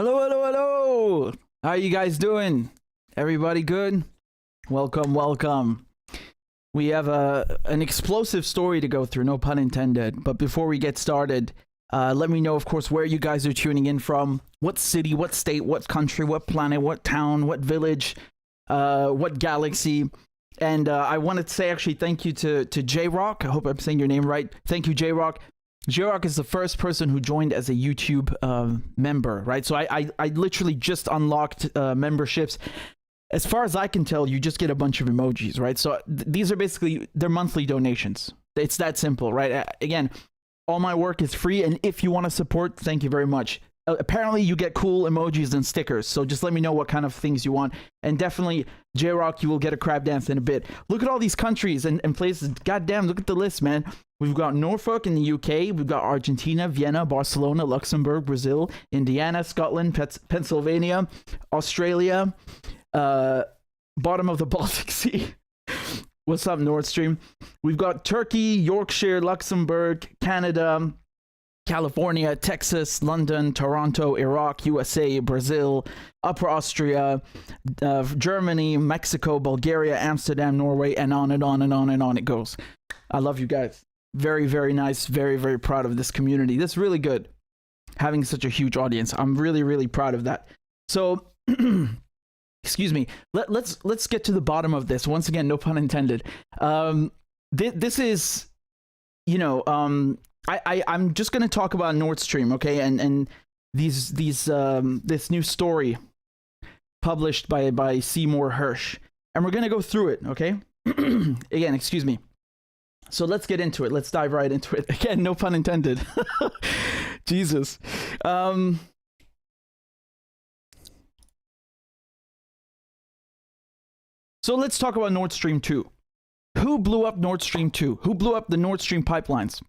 Hello, hello, hello. How you guys doing? Everybody good? Welcome, welcome. We have an explosive story to go through, no pun intended. But before we get started, let me know, of course, where you guys are tuning in from. What city, what state, what country, what planet, what town, what village, what galaxy. And I wanted to say actually thank you to J-Rock. I hope I'm saying your name right. Thank you, J-Rock. J-Rock is the first person who joined as a YouTube member, right? So I literally just unlocked memberships. As far as I can tell, you just get a bunch of emojis, right? So these are basically their monthly donations. It's that simple, right? Again, all my work is free, and if you want to support, thank you very much. Apparently, you get cool emojis and stickers, so just let me know what kind of things you want. And definitely, J-Rock, you will get a crab dance in a bit. Look at all these countries and places. Goddamn, look at the list, man. We've got Norfolk in the UK. We've got Argentina, Vienna, Barcelona, Luxembourg, Brazil, Indiana, Scotland, Pennsylvania, Australia, bottom of the Baltic Sea. What's up, Nordstream? We've got Turkey, Yorkshire, Luxembourg, Canada, California, Texas, London, Toronto, Iraq, USA, Brazil, Upper Austria, Germany, Mexico, Bulgaria, Amsterdam, Norway, and on and on and on and on it goes. I love you guys. Very, very nice. Very, very proud of this community. This is really good, having such a huge audience. I'm really, really proud of that. So, excuse me. Let's get to the bottom of this. Once again, no pun intended. This is, you know, I'm just going to talk about Nordstream, okay, and this new story published by Seymour Hersh, and we're going to go through it, okay. Again, excuse me. So let's get into it. Let's dive right into it. Again, no pun intended. Jesus. So let's talk about Nord Stream 2. Who blew up Nord Stream 2? Who blew up the Nord Stream pipelines?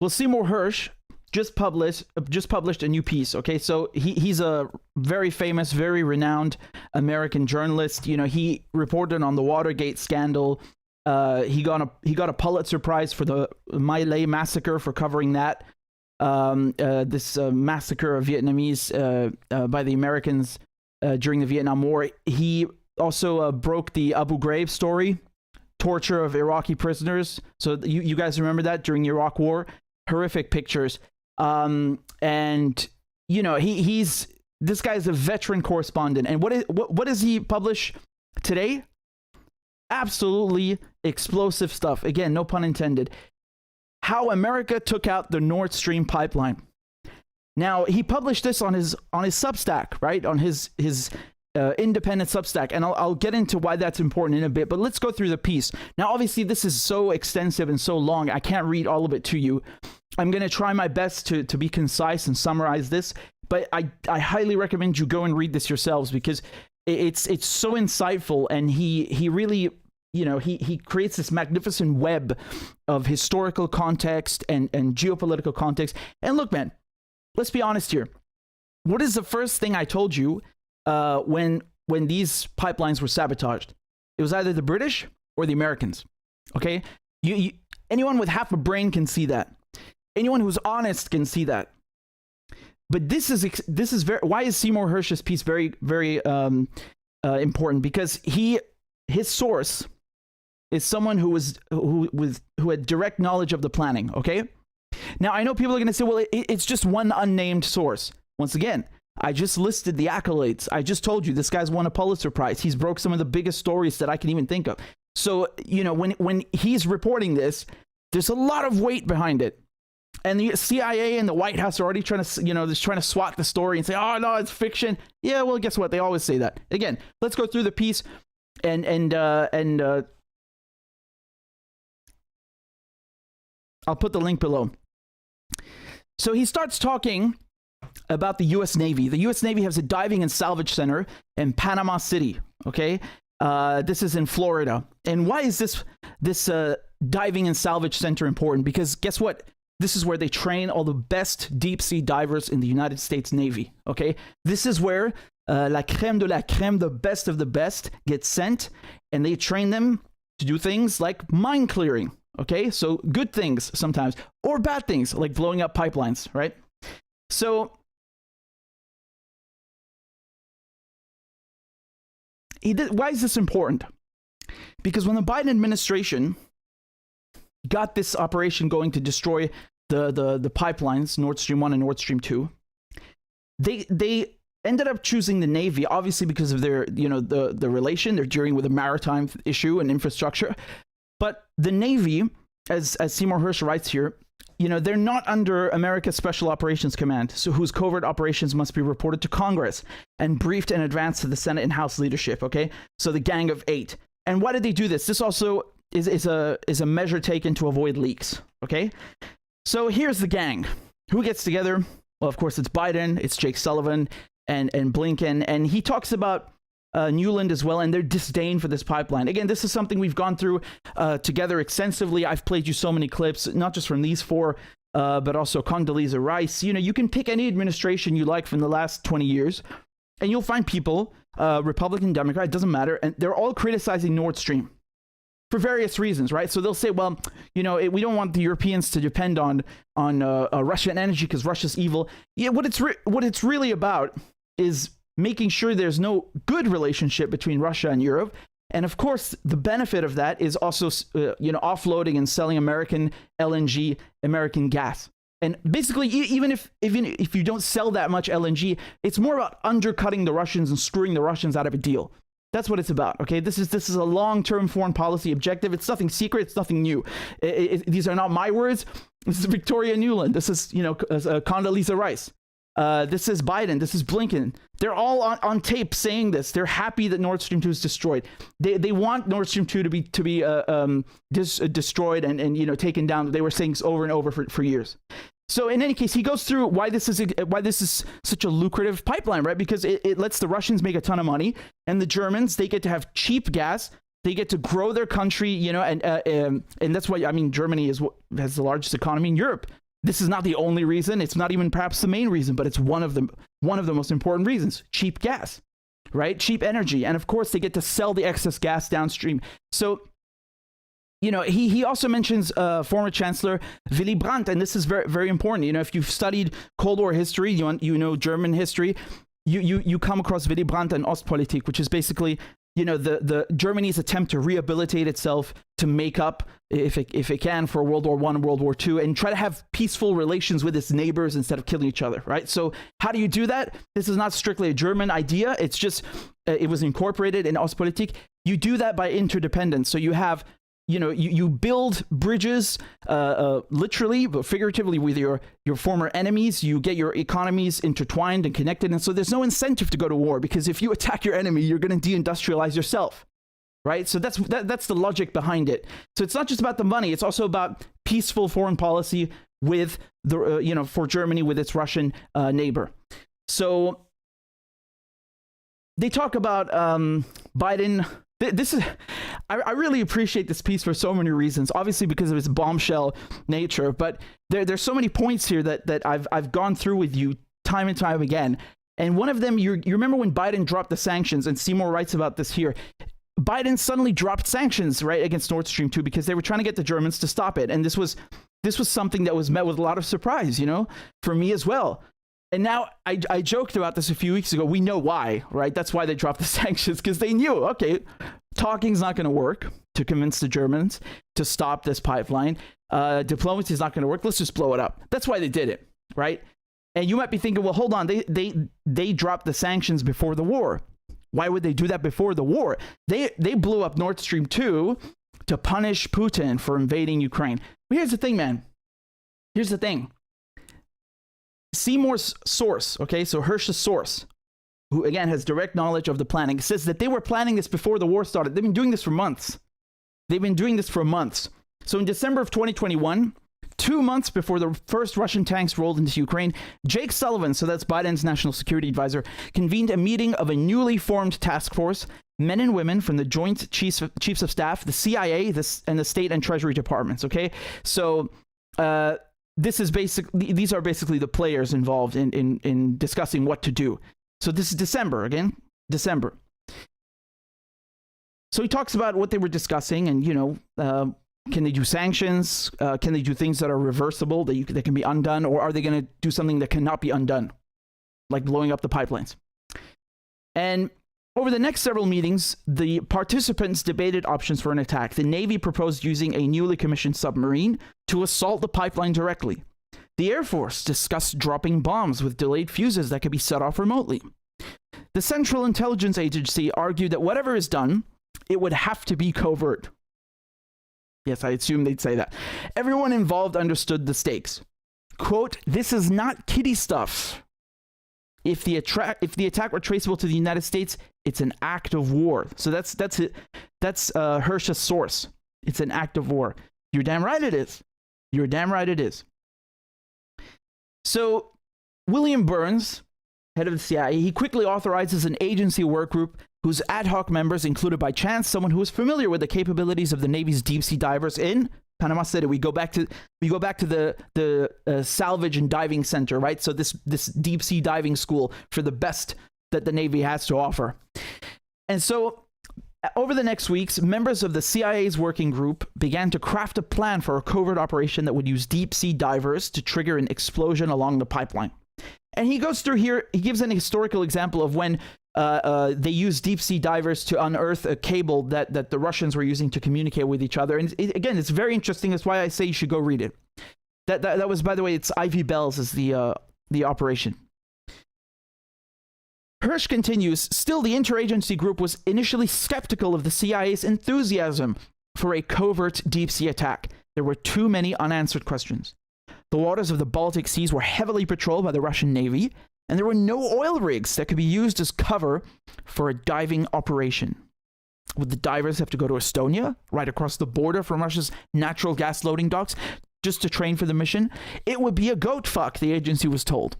Well, Seymour Hersh just published a new piece. Okay, so he's a very famous, very renowned American journalist. You know, he reported on the Watergate scandal. He got a Pulitzer Prize for the My Lai massacre for covering that. This massacre of Vietnamese by the Americans during the Vietnam War. He also broke the Abu Ghraib story, torture of Iraqi prisoners. So you guys remember that during the Iraq War? Horrific pictures. And you know, this guy's a veteran correspondent. And what does he publish today? Absolutely explosive stuff. Again, no pun intended. How America took out the Nord Stream pipeline. Now, he published this on his Substack, right? On his independent Substack, and I'll get into why that's important in a bit, but let's go through the piece. Now, obviously, this is so extensive and so long, I can't read all of it to you. I'm going to try my best to be concise and summarize this, but I highly recommend you go and read this yourselves, because it's so insightful, and he really, you know, he creates this magnificent web of historical context and geopolitical context. And look, man, let's be honest here. What is the first thing I told you when these pipelines were sabotaged? It was either the British or the Americans. Okay, anyone with half a brain can see that. Anyone who's honest can see that. But this is very. Why is Seymour Hersh's piece very, very important? Because his source is someone who had direct knowledge of the planning. Okay. Now I know people are going to say, well, it's just one unnamed source. Once again, I just listed the accolades. I just told you this guy's won a Pulitzer Prize. He's broke some of the biggest stories that I can even think of. So, you know, when he's reporting this, there's a lot of weight behind it. And the CIA and the White House are already trying to, you know, just trying to swat the story and say, oh, no, it's fiction. Yeah, well, guess what? They always say that. Again, let's go through the piece and I'll put the link below. So he starts talking about the U.S. Navy. The U.S. Navy has a diving and salvage center in Panama City. Okay, this is in Florida. And why is this diving and salvage center important? Because guess what? This is where they train all the best deep sea divers in the United States Navy. Okay, this is where la crème de la crème, the best of the best, gets sent, and they train them to do things like mine clearing. Okay, so good things sometimes, or bad things like blowing up pipelines, right? So why is this important? Because when the Biden administration got this operation going to destroy the pipelines, Nord Stream 1 and Nord Stream 2, they ended up choosing the Navy, obviously because of their, the relation. They're dealing with a maritime issue and infrastructure. But the Navy, as Seymour Hersh writes here, they're not under America's Special Operations Command, so whose covert operations must be reported to Congress and briefed in advance to the Senate and House leadership, okay? So the Gang of Eight. And why did they do this? This also is a measure taken to avoid leaks, okay? So here's the gang. Who gets together? Well, of course, it's Biden, it's Jake Sullivan, and Blinken, and he talks about Newland as well, and their disdain for this pipeline. Again, this is something we've gone through together extensively. I've played you so many clips, not just from these four, but also Condoleezza Rice. You can pick any administration you like from the last 20 years, and you'll find people, Republican, Democrat, it doesn't matter, and they're all criticizing Nord Stream for various reasons, right? So they'll say, well, we don't want the Europeans to depend on Russian energy because Russia's evil. Yeah, what it's really about is making sure there's no good relationship between Russia and Europe. And of course, the benefit of that is also, offloading and selling American LNG, American gas. And basically, even if you don't sell that much LNG, it's more about undercutting the Russians and screwing the Russians out of a deal. That's what it's about, okay? This is a long-term foreign policy objective. It's nothing secret. It's nothing new. These are not my words. This is Victoria Nuland. This is, Condoleezza Rice. This is Biden. This is Blinken. They're all on tape saying this. They're happy that Nord Stream 2 is destroyed. They want Nord Stream 2 to be destroyed and taken down. They were saying this over and over for years. So in any case, he goes through why this is such a lucrative pipeline, right? Because it lets the Russians make a ton of money, and the Germans, they get to have cheap gas. They get to grow their country, and that's why, Germany has the largest economy in Europe. This is not the only reason. It's not even perhaps the main reason, but it's one of the most important reasons. Cheap gas, right? Cheap energy. And of course, they get to sell the excess gas downstream. So, he also mentions former Chancellor Willy Brandt, and this is very, very important. If you've studied Cold War history, you know German history, you come across Willy Brandt and Ostpolitik, which is basically the Germany's attempt to rehabilitate itself to make up, if it can, for World War I and World War II, and try to have peaceful relations with its neighbors instead of killing each other, right? So how do you do that? This is not strictly a German idea. It's just, it was incorporated in Ostpolitik. You do that by interdependence. So you have, you build bridges, literally, but figuratively, with your former enemies. You get your economies intertwined and connected. And so there's no incentive to go to war, because if you attack your enemy, you're going to deindustrialize yourself, right? So that's the logic behind it. So it's not just about the money. It's also about peaceful foreign policy with the, for Germany with its Russian neighbor. So they talk about Biden. This is, I really appreciate this piece for so many reasons. Obviously, because of its bombshell nature, but there's so many points here that I've gone through with you time and time again. And one of them, you remember when Biden dropped the sanctions, and Seymour writes about this here. Biden suddenly dropped sanctions, right, against Nord Stream 2 because they were trying to get the Germans to stop it. And this was something that was met with a lot of surprise, for me as well. And now I joked about this a few weeks ago. We know why, right? That's why they dropped the sanctions, because they knew, okay, talking's not going to work to convince the Germans to stop this pipeline. Diplomacy is not going to work. Let's just blow it up. That's why they did it, right? And you might be thinking, well, hold on. They dropped the sanctions before the war. Why would they do that before the war? They blew up Nord Stream 2 to punish Putin for invading Ukraine. But here's the thing, man. Here's the thing. Seymour's source, okay, so Hersh's source, who again has direct knowledge of the planning, says that they were planning this before the war started. They've been doing this for months. So in December of 2021, 2 months before the first Russian tanks rolled into Ukraine, Jake Sullivan, so that's Biden's national security advisor, convened a meeting of a newly formed task force, men and women from the Joint Chiefs of Staff, the CIA, and the State and Treasury departments, okay? So, these are basically the players involved in discussing what to do. So this is December. So he talks about what they were discussing, and can they do sanctions? Can they do things that are reversible, that can be undone, or are they going to do something that cannot be undone, like blowing up the pipelines? And Over the next several meetings, the participants debated options for an attack. The Navy proposed using a newly commissioned submarine to assault the pipeline directly. The Air Force discussed dropping bombs with delayed fuses that could be set off remotely. The Central Intelligence Agency argued that whatever is done, it would have to be covert. Yes, I assume they'd say that. Everyone involved understood the stakes. Quote, "This is not kiddie stuff. If the attack were traceable to the United States, it's an act of war." So that's it. That's Hersh's source. It's an act of war. You're damn right it is. You're damn right it is. So William Burns, head of the CIA, he quickly authorizes an agency work group whose ad hoc members included by chance someone who was familiar with the capabilities of the Navy's deep sea divers in Panama City. We go back to the salvage and diving center, right? So this deep sea diving school for the best that the Navy has to offer. And so over the next weeks, members of the CIA's working group began to craft a plan for a covert operation that would use deep sea divers to trigger an explosion along the pipeline. And he goes through here, he gives an historical example of when they used deep sea divers to unearth a cable that the Russians were using to communicate with each other. And again, it's very interesting. That's why I say you should go read it. That was, by the way, it's Ivy Bells is the operation. Hersh continues, still the interagency group was initially skeptical of the CIA's enthusiasm for a covert deep sea attack. There were too many unanswered questions. The waters of the Baltic Seas were heavily patrolled by the Russian Navy, and there were no oil rigs that could be used as cover for a diving operation. Would the divers have to go to Estonia, right across the border from Russia's natural gas loading docks, just to train for the mission? It would be a goat fuck, the agency was told.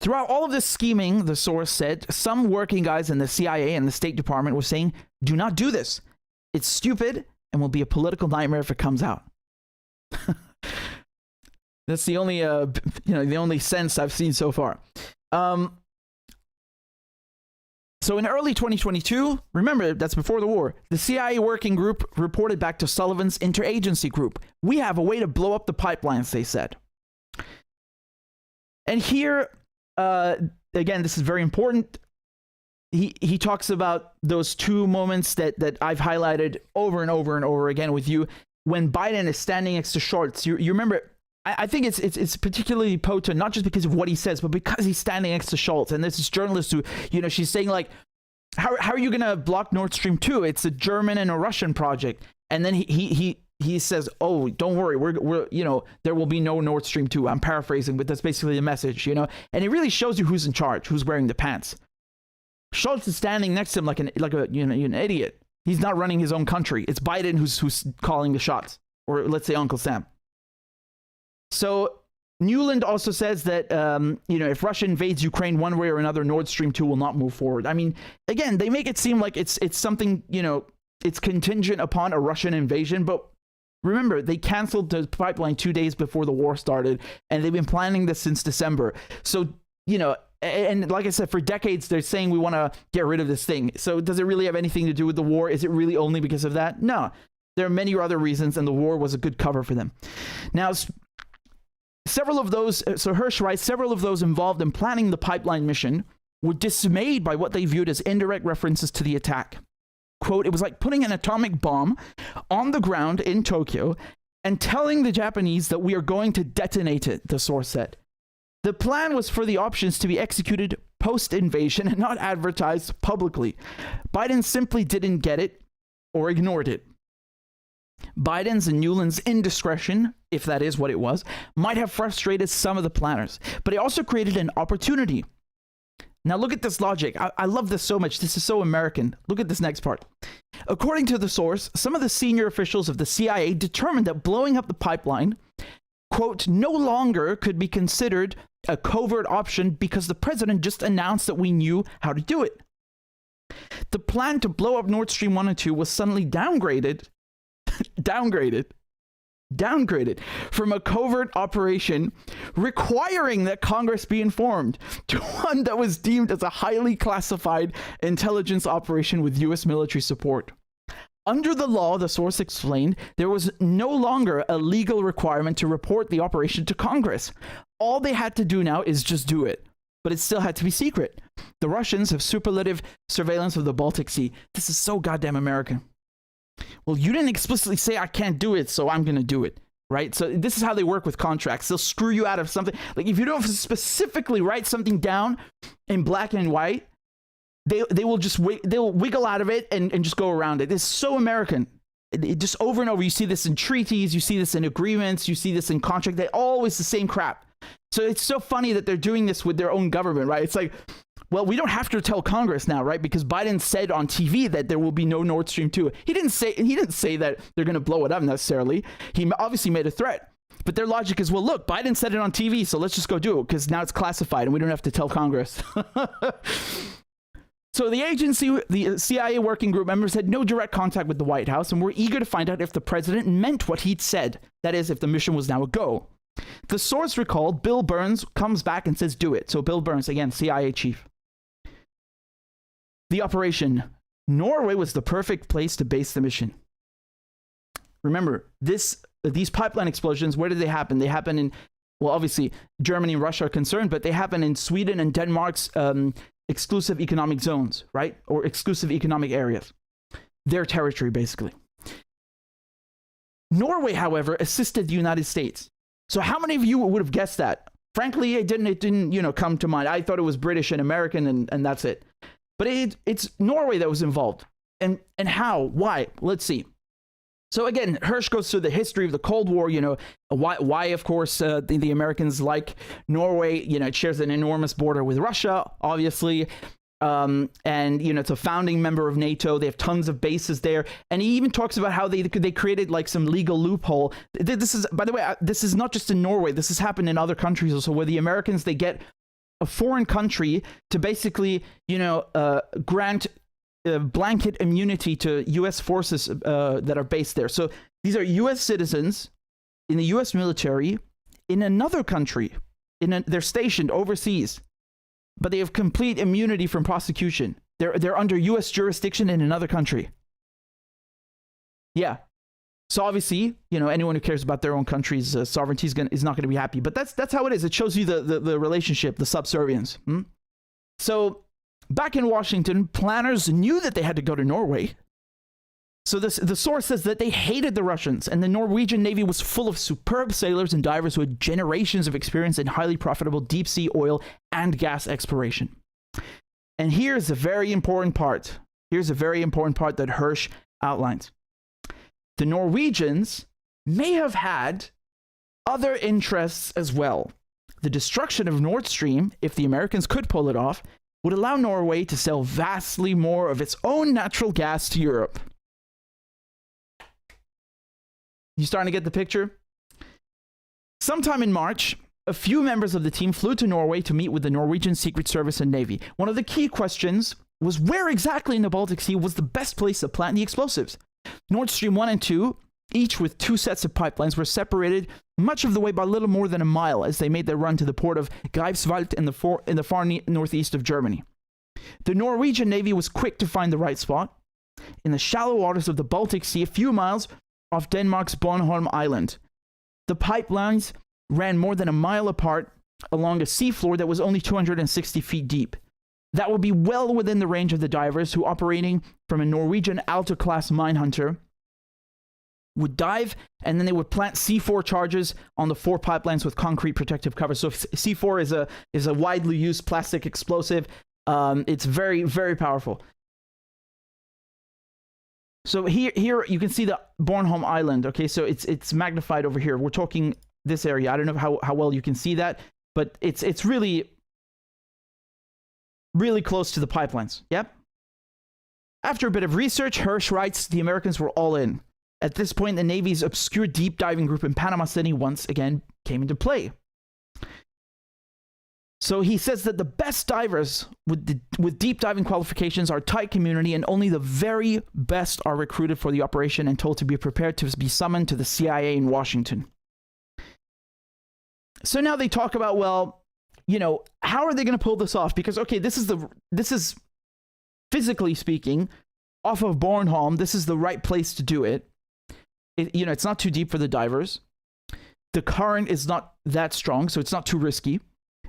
Throughout all of this scheming, the source said, some working guys in the CIA and the State Department were saying, do not do this. It's stupid and will be a political nightmare if it comes out. That's the only, the only sense I've seen so far. So in early 2022, remember, that's before the war, the CIA working group reported back to Sullivan's interagency group. We have a way to blow up the pipelines, they said. And here, again, this is very important. He talks about those two moments that I've highlighted over and over and over again with you. When Biden is standing next to Schultz, you remember, I think it's particularly potent, not just because of what he says, but because he's standing next to Schultz. And there's this journalist who, she's saying like, how are you going to block Nord Stream 2? It's a German and a Russian project. And then he says, oh, don't worry, we're there will be no Nord Stream 2. I'm paraphrasing, but that's basically the message, And it really shows you who's in charge, who's wearing the pants. Schultz is standing next to him like an idiot. He's not running his own country. It's Biden who's calling the shots, or let's say Uncle Sam. So Newland also says that, if Russia invades Ukraine one way or another, Nord Stream 2 will not move forward. I mean, again, they make it seem like it's something, it's contingent upon a Russian invasion. But remember, they canceled the pipeline 2 days before the war started, and they've been planning this since December. So, and like I said, for decades, they're saying we want to get rid of this thing. So does it really have anything to do with the war? Is it really only because of that? No, there are many other reasons, and the war was a good cover for them. Now, several of those, so Hersh writes, several of those involved in planning the pipeline mission were dismayed by what they viewed as indirect references to the attack. Quote, it was like putting an atomic bomb on the ground in Tokyo and telling the Japanese that we are going to detonate it, the source said. The plan was for the options to be executed post-invasion and not advertised publicly. Biden simply didn't get it or ignored it. Biden's and Newland's indiscretion, if that is what it was, might have frustrated some of the planners, but it also created an opportunity. Now look at this logic. I love this so much. This is so American. Look at this next part. According to the source, some of the senior officials of the CIA determined that blowing up the pipeline, quote, no longer could be considered a covert option because the president just announced that we knew how to do it. The plan to blow up Nord Stream 1 and 2 was suddenly downgraded from a covert operation requiring that Congress be informed to one that was deemed as a highly classified intelligence operation with U.S. military support. Under the law, the source explained, there was no longer a legal requirement to report the operation to Congress. All they had to do now is just do it. but it still had to be secret. The Russians have superlative surveillance of the Baltic Sea. This is so goddamn American. Well, you didn't explicitly say I can't do it, so I'm going to do it, right? So this is how they work with contracts. They'll screw you out of something. Like if you don't specifically write something down in black and white, they will just they'll wiggle out of it and just go around it. It's so American. It just over and over. You see this in treaties, you see this in agreements, you see this in contract. They're always the same crap. So it's so funny that they're doing this with their own government, right? It's like, well, we don't have to tell Congress now, right? Because Biden said on TV that there will be no Nord Stream 2. He didn't say that they're going to blow it up necessarily. He obviously made a threat. But their logic is, well, look, Biden said it on TV, so let's just go do it because now it's classified and we don't have to tell Congress. So the agency, the CIA working group members had no direct contact with the White House and were eager to find out if the president meant what he'd said. That is, if the mission was now a go. The source recalled Bill Burns comes back and says, do it. So Bill Burns, again, CIA chief. The operation. Norway was the perfect place to base the mission. Remember, these pipeline explosions, where did they happen? They happen in, well, obviously, Germany and Russia are concerned, but they happen in Sweden and Denmark's exclusive economic zones, right? Or exclusive economic areas. Their territory, basically. Norway, however, assisted the United States. So how many of you would have guessed that? Frankly, it didn't, come to mind. I thought it was British and American and that's it. But it's Norway that was involved. And how? Why? Let's see. So again, Hersh goes through the history of the Cold War, why of course, the Americans like Norway, it shares an enormous border with Russia, obviously. And, it's a founding member of NATO. They have tons of bases there. And he even talks about how they created like some legal loophole. This is, by the way, this is not just in Norway. This has happened in other countries also, where the Americans, they get a foreign country to basically, grant blanket immunity to U.S. forces that are based there. So these are U.S. citizens in the U.S. military in another country. They're stationed overseas, but they have complete immunity from prosecution. They're under U.S. jurisdiction in another country. Yeah. So obviously, anyone who cares about their own country's sovereignty is not going to be happy. But that's how it is. It shows you the relationship, the subservience. So back in Washington, planners knew that they had to go to Norway. So the source says that they hated the Russians, and the Norwegian Navy was full of superb sailors and divers who had generations of experience in highly profitable deep sea oil and gas exploration. And here's a very important part. Here's a very important part that Hersh outlines. The Norwegians may have had other interests as well. The destruction of Nord Stream, if the Americans could pull it off, would allow Norway to sell vastly more of its own natural gas to Europe. You starting to get the picture? Sometime in March, a few members of the team flew to Norway to meet with the Norwegian Secret Service and Navy. One of the key questions was where exactly in the Baltic Sea was the best place to plant the explosives. Nord Stream 1 and 2, each with two sets of pipelines, were separated much of the way by little more than a mile as they made their run to the port of Greifswald in the far northeast of Germany. The Norwegian Navy was quick to find the right spot. In the shallow waters of the Baltic Sea, a few miles off Denmark's Bornholm Island. The pipelines ran more than a mile apart along a seafloor that was only 260 feet deep. That would be well within the range of the divers who, operating from a Norwegian Alta-class minehunter, would dive, and then they would plant C4 charges on the four pipelines with concrete protective cover. So C4 is a widely used plastic explosive. It's very, very powerful. So here you can see the Bornholm Island. Okay, so it's magnified over here. We're talking this area. I don't know how well you can see that, but it's really, really close to the pipelines. Yep. After a bit of research, Hersh writes, the Americans were all in. At this point, the Navy's obscure deep diving group in Panama City once again came into play. So he says that the best divers with deep diving qualifications are tight community, and only the very best are recruited for the operation and told to be prepared to be summoned to the CIA in Washington. So now they talk about, well, how are they going to pull this off? Because, okay, this is physically speaking, off of Bornholm, this is the right place to do it. It's not too deep for the divers. The current is not that strong, so it's not too risky.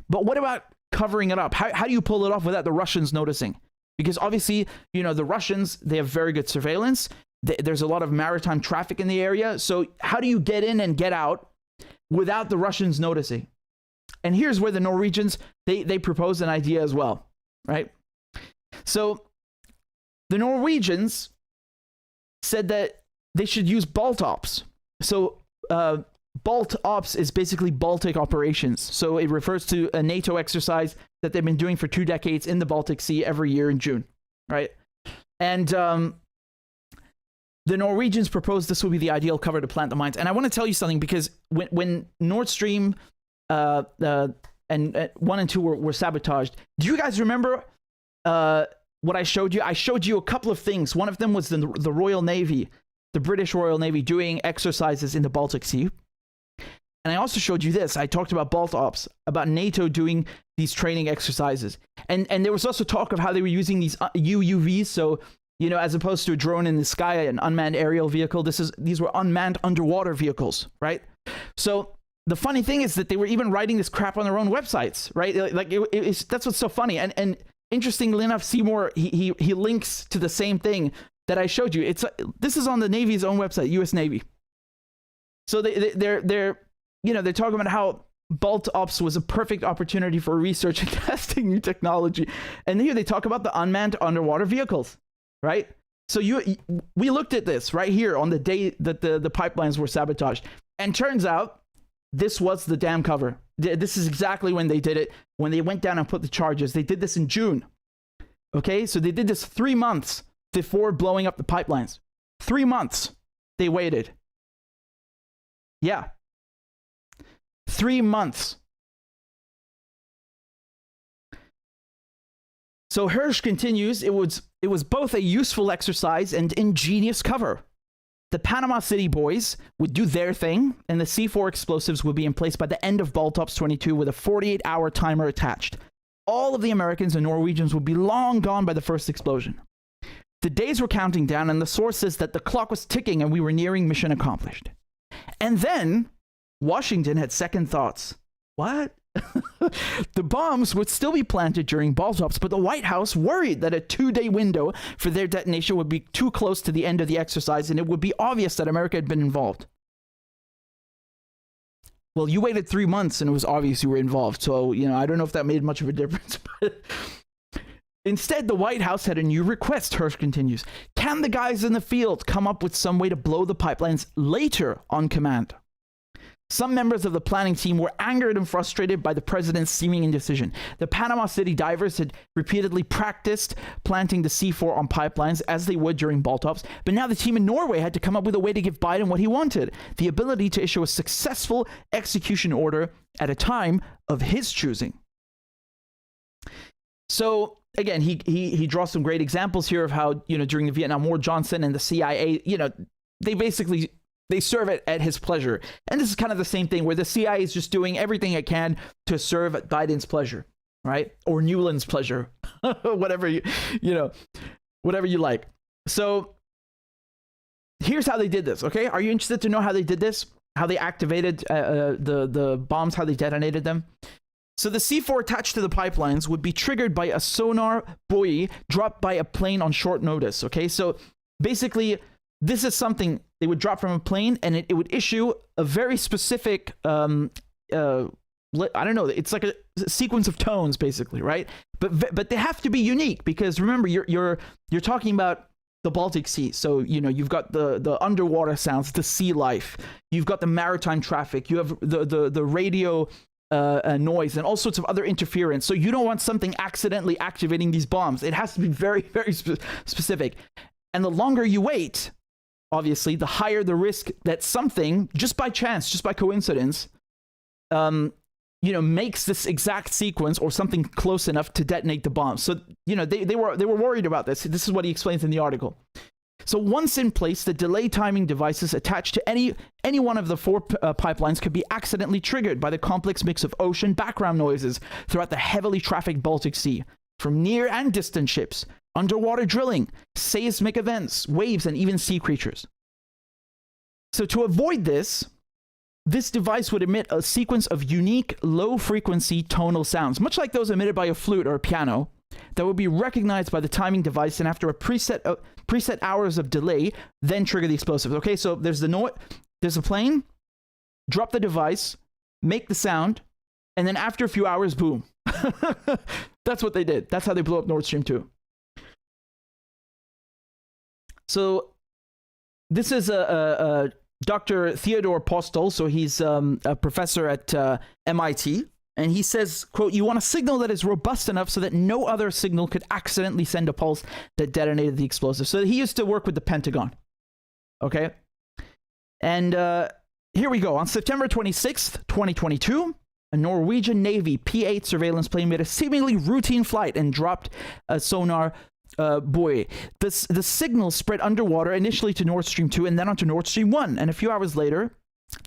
But what about covering it up? How do you pull it off without the Russians noticing? Because obviously, you know, the Russians, they have very good surveillance. There's a lot of maritime traffic in the area. So how do you get in and get out without the Russians noticing? And here's where the Norwegians, they propose an idea as well, right? So the Norwegians said that they should use Balt Ops. So Balt Ops is basically Baltic operations. So it refers to a NATO exercise that they've been doing for 2 decades in the Baltic Sea every year in June, right? And the Norwegians proposed this would be the ideal cover to plant the mines. And I want to tell you something, because when Nordstream and 1 and 2 were sabotaged, do you guys remember what I showed you? I showed you a couple of things. One of them was the Royal Navy, the British Royal Navy, doing exercises in the Baltic Sea. And I also showed you this. I talked about Balt Ops, about NATO doing these training exercises. And there was also talk of how they were using these UUVs. So, you know, as opposed to a drone in the sky, an unmanned aerial vehicle, these were unmanned underwater vehicles, right? So the funny thing is that they were even writing this crap on their own websites, right? Like that's what's so funny. And interestingly enough, Seymour, he links to the same thing that I showed you. This is on the Navy's own website, U.S. Navy. So they're talking about how Balt Ops was a perfect opportunity for research and testing new technology. And here they talk about the unmanned underwater vehicles, right? So we looked at this right here on the day that the pipelines were sabotaged. And turns out this was the dam cover. This is exactly when they did it, when they went down and put the charges. They did this in June. Okay, so they did this 3 months before blowing up the pipelines. 3 months they waited. Yeah. 3 months. So Hersh continues, it was both a useful exercise and ingenious cover. The Panama City boys would do their thing, and the C4 explosives would be in place by the end of Balt Ops 22 with a 48-hour timer attached. All of the Americans and Norwegians would be long gone by the first explosion. The days were counting down, and the source says that the clock was ticking and we were nearing mission accomplished. And then Washington had second thoughts. What? The bombs would still be planted during Balt Ops, but the White House worried that a 2-day window for their detonation would be too close to the end of the exercise, and it would be obvious that America had been involved. Well, you waited 3 months, and it was obvious you were involved, so, you know, I don't know if that made much of a difference, but instead, the White House had a new request, Hersh continues. Can the guys in the field come up with some way to blow the pipelines later on command? Some members of the planning team were angered and frustrated by the president's seeming indecision. The Panama City divers had repeatedly practiced planting the C4 on pipelines as they would during Balt Ops, but now the team in Norway had to come up with a way to give Biden what he wanted, the ability to issue a successful execution order at a time of his choosing. So again, he draws some great examples here of how, you know, during the Vietnam War, Johnson and the CIA, you know, they serve it at his pleasure. And this is kind of the same thing where the CIA is just doing everything it can to serve at Biden's pleasure, right? Or Newland's pleasure, whatever whatever you like. So here's how they did this, okay? Are you interested to know how they did this? How they activated the bombs, how they detonated them? So the C4 attached to the pipelines would be triggered by a sonar buoy dropped by a plane on short notice, okay? So basically, this is something they would drop from a plane, and it would issue a very specific, I don't know, it's like a sequence of tones, basically, right? But they have to be unique, because remember, you're talking about the Baltic Sea, so you know you've got the underwater sounds, the sea life, you've got the maritime traffic, you have the radio noise, and all sorts of other interference. So you don't want something accidentally activating these bombs. It has to be very, very specific. And the longer you wait, obviously, the higher the risk that something, just by chance, just by coincidence, makes this exact sequence or something close enough to detonate the bomb. So, they were worried about this. This is what he explains in the article. So once in place, the delay timing devices attached to any one of the 4 pipelines could be accidentally triggered by the complex mix of ocean background noises throughout the heavily trafficked Baltic Sea, from near and distant ships, underwater drilling, seismic events, waves, and even sea creatures. So to avoid this, This device would emit a sequence of unique low-frequency tonal sounds, much like those emitted by a flute or a piano, that would be recognized by the timing device, and after a preset hours of delay, then trigger the explosives. Okay, so there's a plane, drop the device, make the sound, and then after a few hours, boom. That's what they did. That's how they blew up Nord Stream 2. So this is a Dr. Theodore Postel, so he's a professor at MIT, and he says, quote, "You want a signal that is robust enough so that no other signal could accidentally send a pulse that detonated the explosive." So he used to work with the Pentagon, okay? And here we go. On September 26th, 2022, a Norwegian Navy P-8 surveillance plane made a seemingly routine flight and dropped a sonar buoy. The signal spread underwater, initially to Nord Stream 2 and then onto Nord Stream 1. And a few hours later,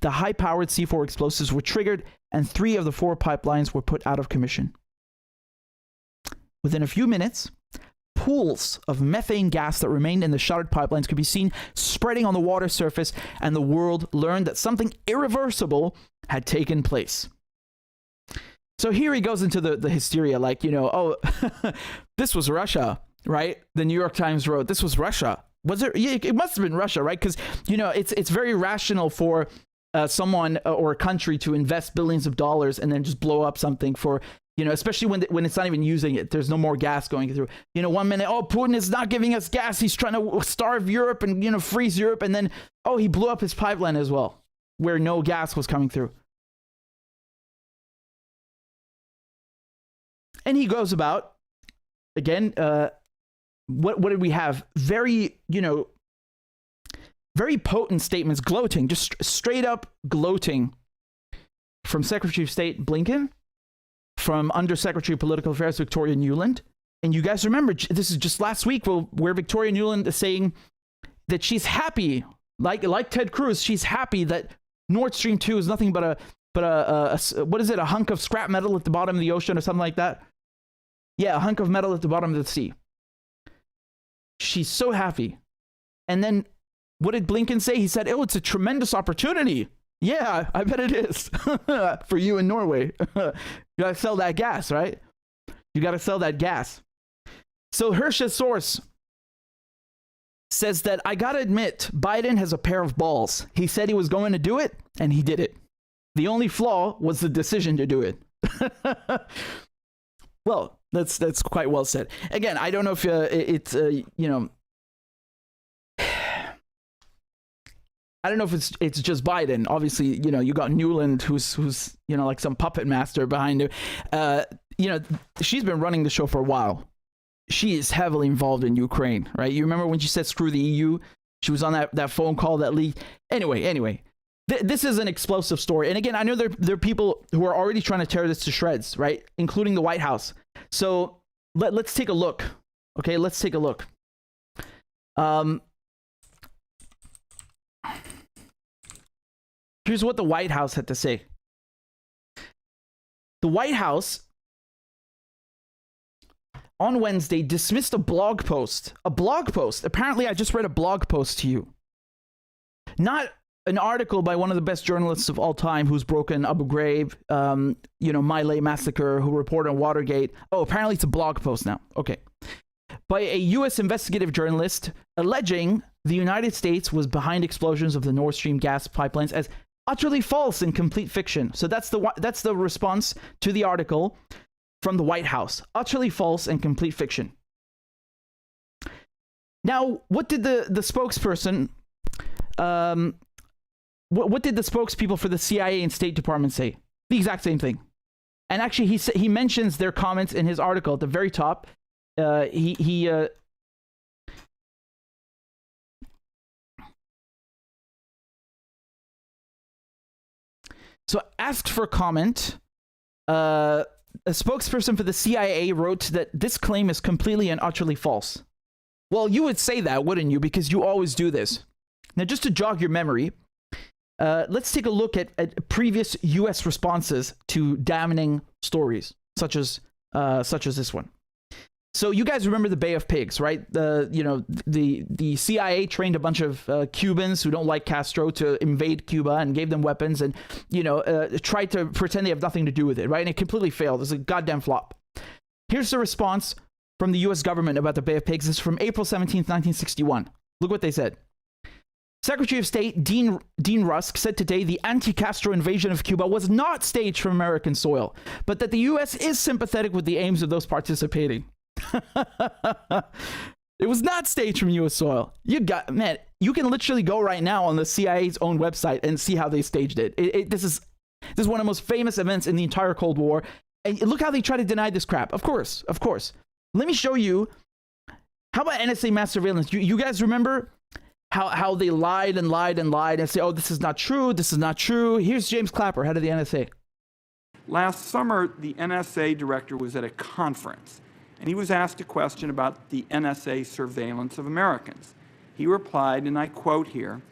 the high-powered C4 explosives were triggered and 3 of the 4 pipelines were put out of commission. Within a few minutes, pools of methane gas that remained in the shuttered pipelines could be seen spreading on the water surface, and the world learned that something irreversible had taken place. So here he goes into the hysteria, like, you know, oh, this was Russia, right? The New York Times wrote, this was Russia. Was it? Yeah, it must have been Russia, right? Because, you know, it's very rational for someone or a country to invest billions of dollars and then just blow up something for, you know, especially when it's not even using it. There's no more gas going through. You know, one minute, oh, Putin is not giving us gas. He's trying to starve Europe and, you know, freeze Europe. And then, oh, he blew up his pipeline as well, where no gas was coming through. And he goes about, again, what did we have? Very, you know, very potent statements, gloating, just straight up gloating from Secretary of State Blinken, from Undersecretary of Political Affairs Victoria Nuland. And you guys remember, this is just last week where Victoria Nuland is saying that she's happy, like Ted Cruz, she's happy that Nord Stream 2 is nothing but a what is it, a hunk of scrap metal at the bottom of the ocean or something like that? Yeah, a hunk of metal at the bottom of the sea. She's so happy. And then what did Blinken say? He said, oh, it's a tremendous opportunity. Yeah, I bet it is for you in Norway. You gotta sell that gas, right? You gotta sell that gas. So Hersh's source says that, I gotta admit, Biden has a pair of balls. He said he was going to do it, and he did it. The only flaw was the decision to do it. Well, that's quite well said. Again, I don't know if it's you know, I don't know if it's just Biden. Obviously, you know, you got Nuland, who's you know, like some puppet master behind her. You know, she's been running the show for a while. She is heavily involved in Ukraine, right? You remember when she said screw the EU? She was on that phone call that leaked. Anyway. This is an explosive story. And again, I know there are people who are already trying to tear this to shreds, right? Including the White House. So let's take a look. Okay, let's take a look. Here's what the White House had to say. The White House on Wednesday dismissed a blog post. A blog post. Apparently, I just read a blog post to you. Not an article by one of the best journalists of all time who's broken Abu Ghraib, you know, My Lai massacre, who reported on Watergate. Oh, apparently it's a blog post now. Okay. By a U.S. investigative journalist alleging the United States was behind explosions of the Nord Stream gas pipelines as utterly false and complete fiction. So that's the response to the article from the White House. Utterly false and complete fiction. Now, what did the spokesperson... What did the spokespeople for the CIA and State Department say? The exact same thing. And actually, he mentions their comments in his article at the very top. So asked for comment. A spokesperson for the CIA wrote that this claim is completely and utterly false. Well, you would say that, wouldn't you? Because you always do this. Now, just to jog your memory, let's take a look at previous U.S. responses to damning stories, such as this one. So you guys remember the Bay of Pigs, right? The CIA trained a bunch of Cubans who don't like Castro to invade Cuba and gave them weapons and, tried to pretend they have nothing to do with it, right? And it completely failed. It's a goddamn flop. Here's the response from the US government about the Bay of Pigs. This is from April 17th, 1961. Look what they said. Secretary of State Dean Rusk said today the anti-Castro invasion of Cuba was not staged from American soil, but that the US is sympathetic with the aims of those participating. It was not staged from US soil. You can literally go right now on the CIA's own website and see how they staged it. This is one of the most famous events in the entire Cold War. And look how they try to deny this crap. Of course. Let me show you. How about NSA mass surveillance? You guys remember how they lied and say, oh, this is not true. Here's James Clapper, head of the NSA. Last summer, the NSA director was at a conference, and he was asked a question about the NSA surveillance of Americans. He replied, and I quote here,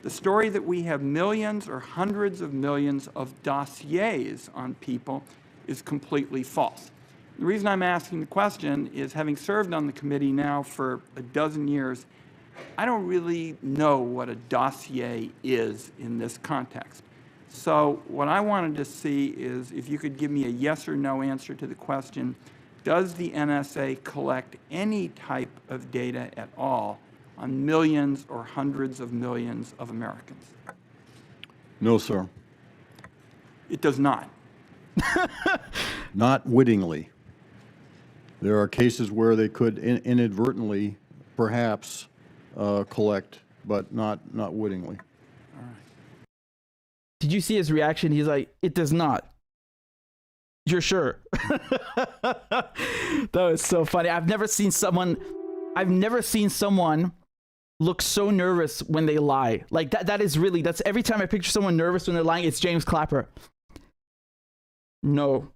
"The story that we have millions or hundreds of millions of dossiers on people is completely false." The reason I'm asking the question is, having served on the committee now for a dozen years, I don't really know what a dossier is in this context. So what I wanted to see is if you could give me a yes or no answer to the question, does the NSA collect any type of data at all on millions or hundreds of millions of Americans? No, sir. It does not. Not wittingly. There are cases where they could inadvertently, perhaps, collect, but not wittingly. All right. Did you see his reaction? He's like, it does not. You're sure? That was so funny. I've never seen someone look so nervous when they lie. Like that's every time I picture someone nervous when they're lying, it's James Clapper. No.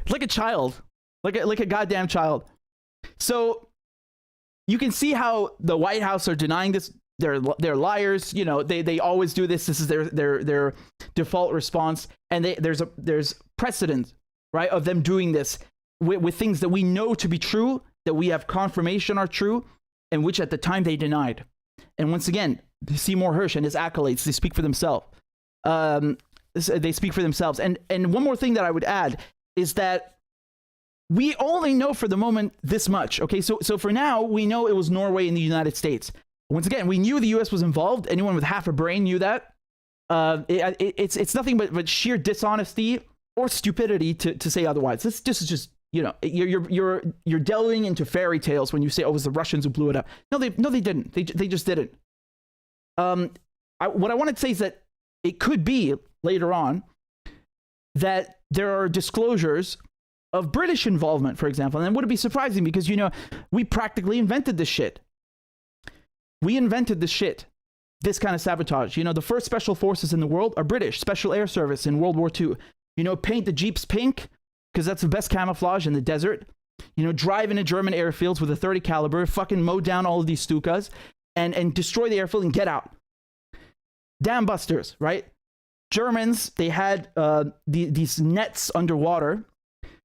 Like a child. Like a goddamn child. So you can see how the White House are denying this. They're liars. They always do this. This is their default response. And there's precedent, right, of them doing this with things that we know to be true, that we have confirmation are true, and which at the time they denied. And once again, Seymour Hersh and his accolades, they speak for themselves. They speak for themselves. And one more thing that I would add is that we only know for the moment this much. Okay, so for now, we know it was Norway and the United States. Once again, we knew the US was involved. Anyone with half a brain knew that. It's nothing but sheer dishonesty or stupidity to say otherwise. This is just, you're delving into fairy tales when you say, oh, it was the Russians who blew it up. No, they didn't. They just didn't. What I wanted to say is that it could be later on that there are disclosures of British involvement, for example. And it wouldn't be surprising because, we practically invented this shit. We invented this shit, this kind of sabotage. The first special forces in the world are British, Special Air Service in World War II. Paint the Jeeps pink because that's the best camouflage in the desert. Drive into German airfields with a .30 caliber, fucking mow down all of these Stukas and destroy the airfield and get out. Dam busters, right? Germans, they had these nets underwater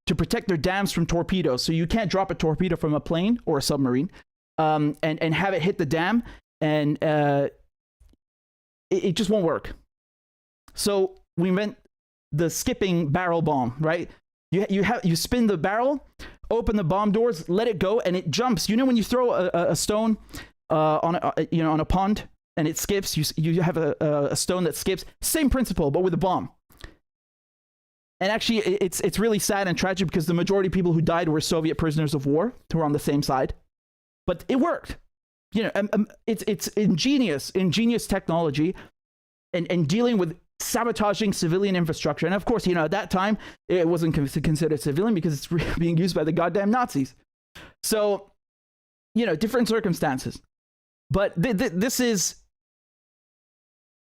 to protect their dams from torpedoes. So you can't drop a torpedo from a plane or a submarine and have it hit the dam, and it just won't work. So we invent the skipping barrel bomb, right? You spin the barrel, open the bomb doors, let it go, and it jumps. When you throw a stone on a pond and it skips, you have a stone that skips. Same principle, but with a bomb. And actually, it's really sad and tragic because the majority of people who died were Soviet prisoners of war who were on the same side. But it worked. It's ingenious technology and dealing with sabotaging civilian infrastructure. And of course, at that time, it wasn't considered civilian because it's being used by the goddamn Nazis. So, different circumstances. But this is,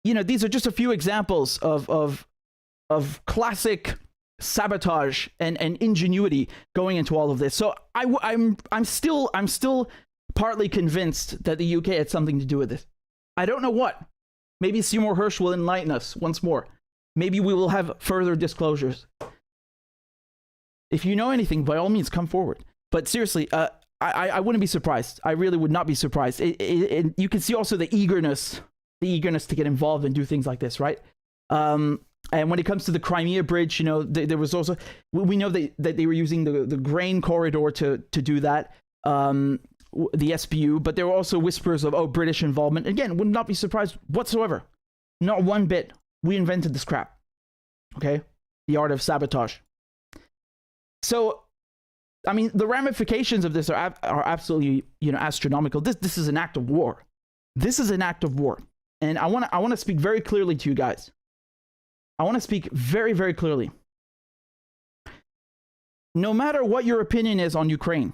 these are just a few examples of classic sabotage and ingenuity going into all of this. So I'm still partly convinced that the UK had something to do with this. I don't know what. Maybe Seymour Hersh will enlighten us once more. Maybe we will have further disclosures. If you know anything, by all means, come forward. But seriously, I wouldn't be surprised. I really would not be surprised. You can see also the eagerness to get involved and do things like this, right? And when it comes to the Crimea Bridge, you know, there was also, we know that they were using the grain corridor to do that, the SBU, but there were also whispers of, British involvement. Again, would not be surprised whatsoever. Not one bit. We invented this crap. Okay? The art of sabotage. So, I mean, the ramifications of this are absolutely, you know, astronomical. This is an act of war. This is an act of war. And I want to speak very clearly to you guys. I want to speak very, very clearly. No matter what your opinion is on Ukraine,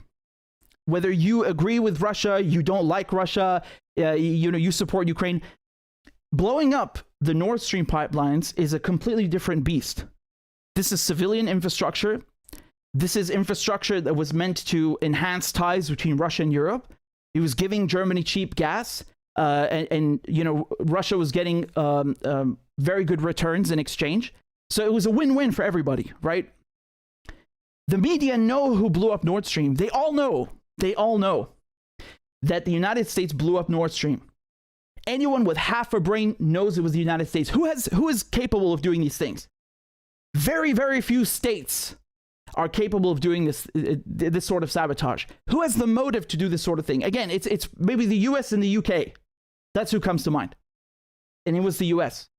whether you agree with Russia, you don't like Russia, you know, you support Ukraine, blowing up the Nord Stream pipelines is a completely different beast. This is civilian infrastructure. This is infrastructure that was meant to enhance ties between Russia and Europe. It was giving Germany cheap gas, and you know, Russia was getting very good returns in exchange. So it was a win-win for everybody, right? The media know who blew up Nord Stream. They all know that the United States blew up Nord Stream. Anyone with half a brain knows it was the United States. Who is capable of doing these things? Very, very few states are capable of doing this sort of sabotage. Who has the motive to do this sort of thing? Again, it's maybe the US and the UK. That's who comes to mind. And it was the US.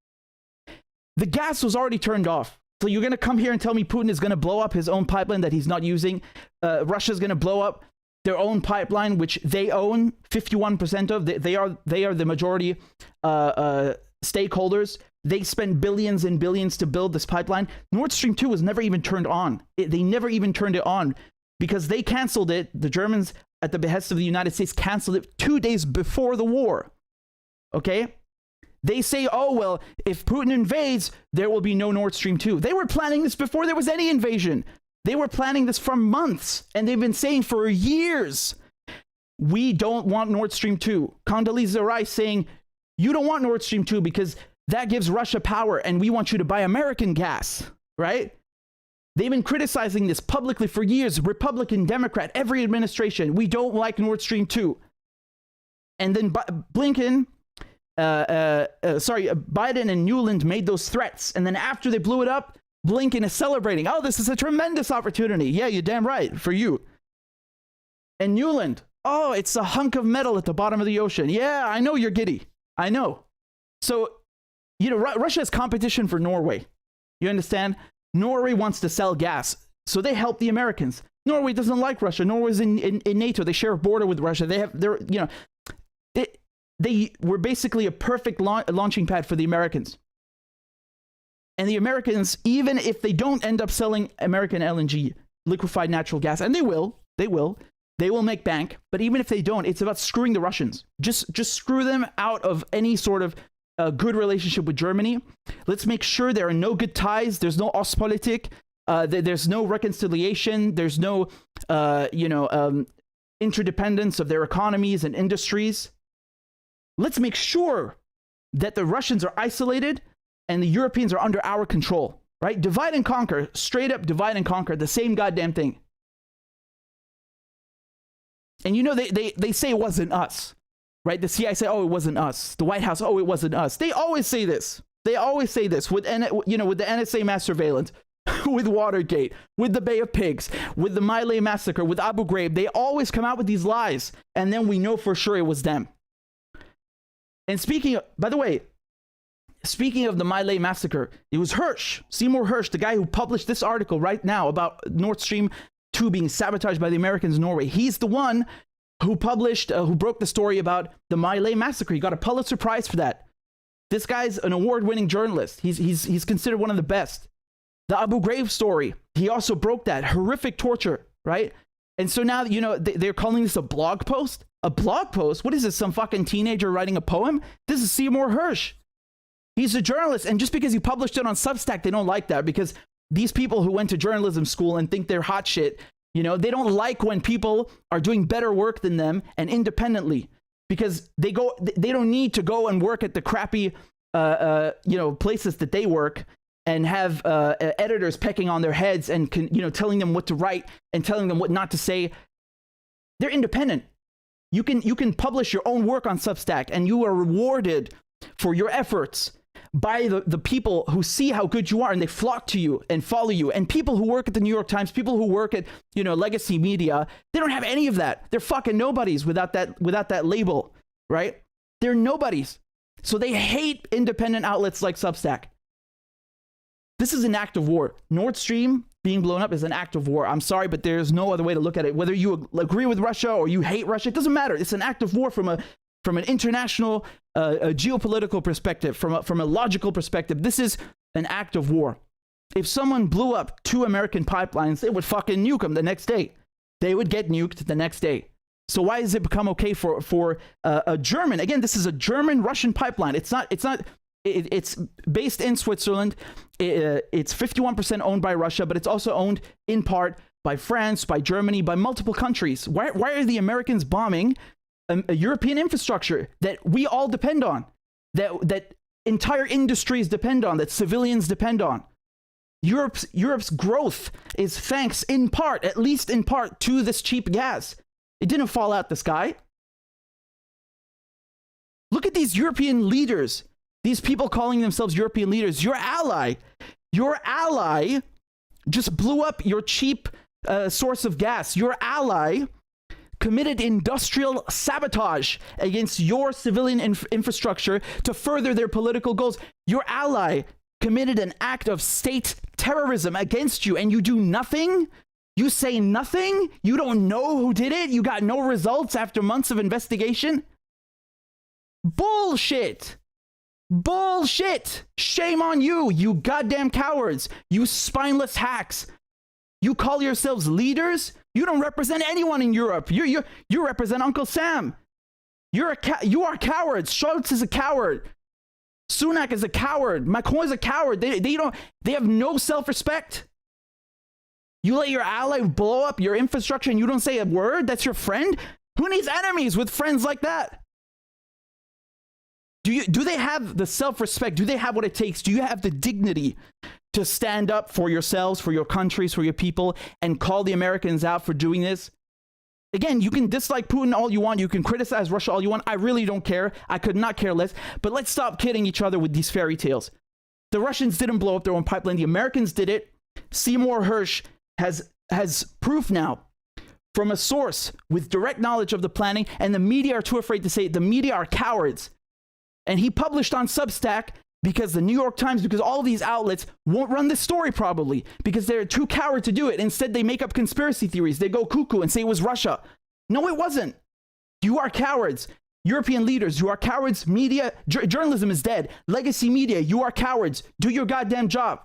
The gas was already turned off. So you're going to come here and tell me Putin is going to blow up his own pipeline that he's not using. Russia's going to blow up their own pipeline, which they own 51% of. They are the majority stakeholders. They spent billions and billions to build this pipeline. Nord Stream 2 was never even turned on. They never even turned it on because they canceled it. The Germans, at the behest of the United States, canceled it 2 days before the war. Okay? They say, oh, well, if Putin invades, there will be no Nord Stream 2. They were planning this before there was any invasion. They were planning this for months, and they've been saying for years, we don't want Nord Stream 2. Condoleezza Rice saying, you don't want Nord Stream 2 because that gives Russia power, and we want you to buy American gas, right? They've been criticizing this publicly for years, Republican, Democrat, every administration. We don't like Nord Stream 2. And then Biden and Newland made those threats. And then after they blew it up, Blinken is celebrating. Oh, this is a tremendous opportunity. Yeah, you're damn right, for you. And Newland, oh, it's a hunk of metal at the bottom of the ocean. Yeah, I know you're giddy. I know. So, you know, Russia is competition for Norway. You understand? Norway wants to sell gas, so they help the Americans. Norway doesn't like Russia. Norway's in NATO. They share a border with Russia. They were basically a perfect launching pad for the Americans. And the Americans, even if they don't end up selling American LNG, liquefied natural gas, and they will make bank. But even if they don't, it's about screwing the Russians. Just screw them out of any sort of good relationship with Germany. Let's make sure there are no good ties. There's no Ostpolitik. There's no reconciliation. There's no, interdependence of their economies and industries. Let's make sure that the Russians are isolated and the Europeans are under our control, right? Divide and conquer, straight up divide and conquer, the same goddamn thing. And you know, they say it wasn't us, right? The CIA say, oh, it wasn't us. The White House, oh, it wasn't us. They always say this. They always say this with the NSA mass surveillance, with Watergate, with the Bay of Pigs, with the My Lai massacre, with Abu Ghraib. They always come out with these lies, and then we know for sure it was them. And by the way, speaking of the My Lai massacre, it was Hersh, Seymour Hersh, the guy who published this article right now about Nord Stream 2 being sabotaged by the Americans in Norway. He's the one who broke the story about the My Lai massacre. He got a Pulitzer Prize for that. This guy's an award-winning journalist. He's considered one of the best. The Abu Ghraib story, he also broke that. Horrific torture, right? And so now, you know, they're calling this a blog post. A blog post? What is this, some fucking teenager writing a poem? This is Seymour Hersh. He's a journalist, and just because he published it on Substack, they don't like that, because these people who went to journalism school and think they're hot shit, you know, they don't like when people are doing better work than them and independently, because they don't need to go and work at the crappy, places that they work and have editors pecking on their heads and telling them what to write and telling them what not to say. They're independent. You can publish your own work on Substack, and you are rewarded for your efforts by the people who see how good you are, and they flock to you and follow you. And people who work at the New York Times, people who work at, legacy media, they don't have any of that. They're fucking nobodies without that label, right? They're nobodies. So they hate independent outlets like Substack. This is an act of war. Nord Stream being blown up is an act of war. I'm sorry, but there's no other way to look at it. Whether you agree with Russia or you hate Russia, it doesn't matter. It's an act of war from an international a geopolitical perspective, from a logical perspective. This is an act of war. If someone blew up 2 American pipelines, they would fucking nuke them the next day. They would get nuked the next day. So why does it become okay for a German? Again, this is a German-Russian pipeline. It's based in Switzerland. It's 51% owned by Russia, but it's also owned in part by France, by Germany, by multiple countries. Why are the Americans bombing a European infrastructure that we all depend on, that entire industries depend on, that civilians depend on? Europe's growth is thanks in part, at least in part, to this cheap gas. It didn't fall out the sky. Look at these European leaders, these people calling themselves European leaders. Your ally just blew up your cheap source of gas. Your ally committed industrial sabotage against your civilian infrastructure to further their political goals. Your ally committed an act of state terrorism against you, and you do nothing? You say nothing? You don't know who did it? You got no results after months of investigation? Bullshit! Bullshit! Shame on you, you goddamn cowards! You spineless hacks! You call yourselves leaders? You don't represent anyone in Europe. You represent Uncle Sam. You are cowards. Scholz is a coward. Sunak is a coward. Macron is a coward. They have no self-respect. You let your ally blow up your infrastructure and you don't say a word? That's your friend? Who needs enemies with friends like that? Do they have the self-respect? Do they have what it takes? Do you have the dignity to stand up for yourselves, for your countries, for your people, and call the Americans out for doing this? Again, you can dislike Putin all you want. You can criticize Russia all you want. I really don't care. I could not care less. But let's stop kidding each other with these fairy tales. The Russians didn't blow up their own pipeline. The Americans did it. Seymour Hersh has proof now from a source with direct knowledge of the planning, and the media are too afraid to say it. The media are cowards. And he published on Substack because the New York Times, because all these outlets won't run this story probably because they're too coward to do it. Instead, they make up conspiracy theories. They go cuckoo and say it was Russia. No, it wasn't. You are cowards. European leaders, you are cowards. Media, journalism is dead. Legacy media, you are cowards. Do your goddamn job.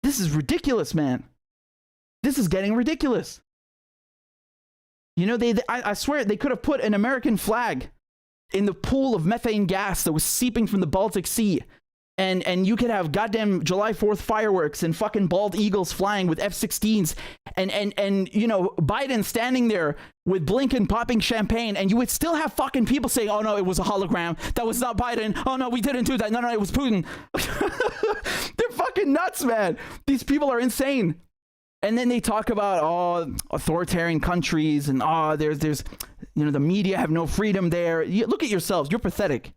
This is ridiculous, man. This is getting ridiculous. You know, I swear they could have put an American flag in the pool of methane gas that was seeping from the Baltic Sea. And you could have goddamn July 4th fireworks and fucking bald eagles flying with F-16s and you know, Biden standing there with Blinken popping champagne, and you would still have fucking people saying, oh no, it was a hologram. That was not Biden. Oh no, we didn't do that. No, it was Putin. They're fucking nuts, man. These people are insane. And then they talk about, authoritarian countries and, there's, you know, the media have no freedom there. Look at yourselves. You're pathetic.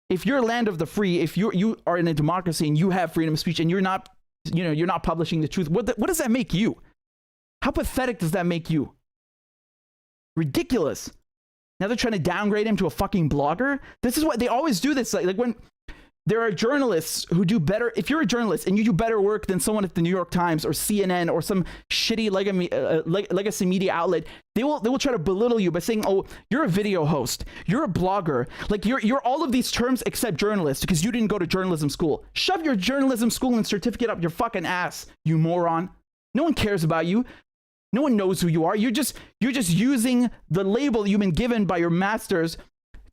If you're a land of the free, if you are in a democracy and you have freedom of speech and you're not publishing the truth, what does that make you? How pathetic does that make you? Ridiculous. Now they're trying to downgrade him to a fucking blogger. This is what they always do. This like when there are journalists who do better. If you're a journalist and you do better work than someone at the New York Times or CNN or some shitty legacy media outlet, they will try to belittle you by saying, "Oh, you're a video host, you're a blogger, like you're all of these terms except journalist because you didn't go to journalism school." Shove your journalism school and certificate up your fucking ass, you moron. No one cares about you. No one knows who you are. You're just using the label you've been given by your masters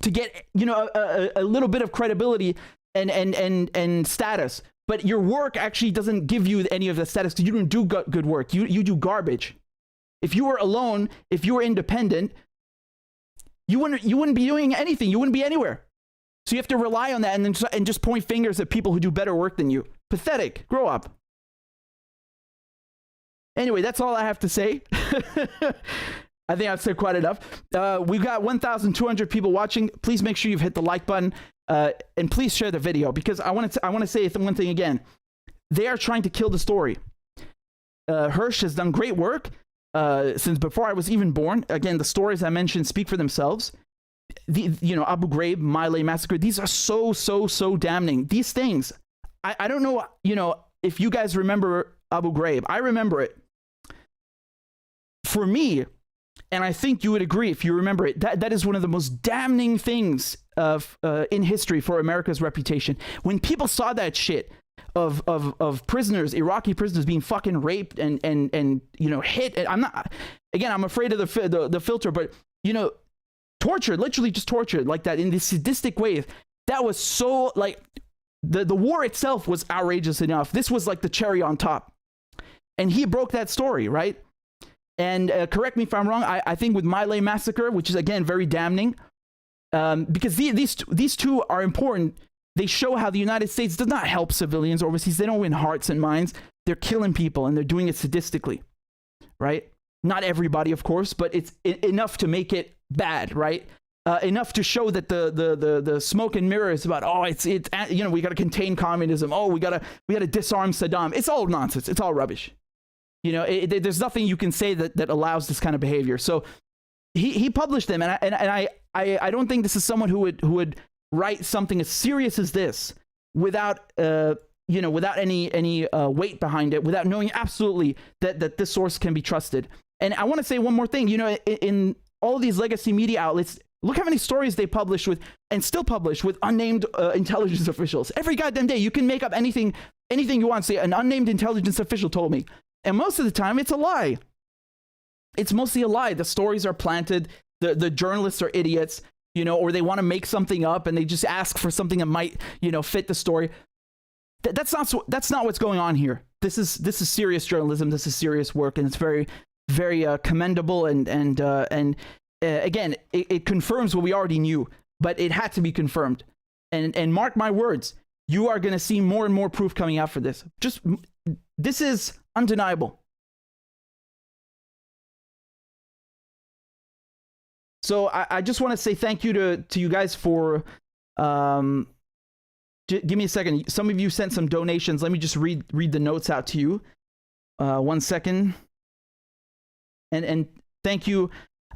to get, you know, a little bit of credibility and status, but your work actually doesn't give you any of the status because you don't do good work. You do garbage. If you were alone, if you were independent, you wouldn't be doing anything. You wouldn't be anywhere. So you have to rely on that and just point fingers at people who do better work than you. Pathetic. Grow up. Anyway, that's all I have to say. I think I've said quite enough. We've got 1,200 people watching. Please make sure you've hit the like button, and please share the video, because I want to say one thing again. They are trying to kill the story. Hersh has done great work since before I was even born. Again, the stories I mentioned speak for themselves. Abu Ghraib, Miley massacre. These are so damning. These things. I don't know. If you guys remember Abu Ghraib, I remember it. For me, and I think you would agree if you remember it, that is one of the most damning things in history for America's reputation. When people saw that shit of prisoners, Iraqi prisoners being fucking raped and hit. And I'm afraid of the filter, but tortured, literally just tortured like that in this sadistic way. That was so, like, the war itself was outrageous enough. This was like the cherry on top. And he broke that story, right? And correct me if I'm wrong, I think with Miley massacre, which is again very damning, because these two are important. They show how the United States does not help civilians overseas. They don't win hearts and minds. They're killing people, and they're doing it sadistically, right? Not everybody, of course, but it's enough to make it bad, right? Enough to show that the smoke and mirrors about, we got to contain communism. Oh, we got to disarm Saddam. It's all nonsense. It's all rubbish. There's nothing you can say that allows this kind of behavior. So he published them, and I don't think this is someone who would write something as serious as this without any weight behind it, without knowing absolutely that this source can be trusted. And I want to say one more thing. In all of these legacy media outlets, look how many stories they publish with, and still publish with, unnamed intelligence officials. Every goddamn day, you can make up anything you want. Say an unnamed intelligence official told me. And most of the time, it's a lie. It's mostly a lie. The stories are planted. The journalists are idiots, or they want to make something up and they just ask for something that might, fit the story. That's not what's going on here. This is serious journalism. This is serious work, and it's very, very commendable. And again, it confirms what we already knew, but it had to be confirmed. And mark my words, you are going to see more and more proof coming out for this. This is undeniable. So I just want to say thank you to you guys for, give me a second. Some of you sent some donations. Let me just read the notes out to you. 1 second. And thank you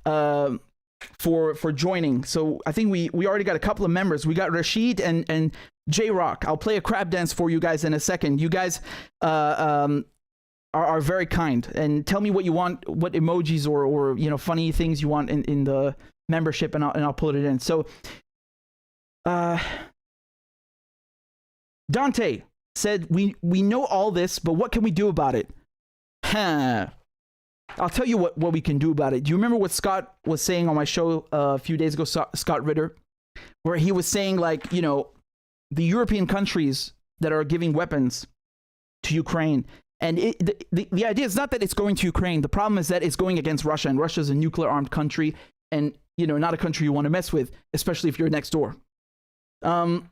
for joining. So I think we already got a couple of members. We got Rashid and J-Rock. I'll play a crab dance for you guys in a second. You guys are very kind, and tell me what you want, what emojis or funny things you want in the membership, and I'll put it in. So Dante said, we know all this, but what can we do about it? I'll tell you what we can do about it. Do you remember what Scott was saying on my show a few days ago, Scott Ritter, where he was saying, like, the European countries that are giving weapons to Ukraine, and the idea is not that it's going to Ukraine. The problem is that it's going against Russia, and Russia is a nuclear armed country, and not a country you want to mess with, especially if you're next door. And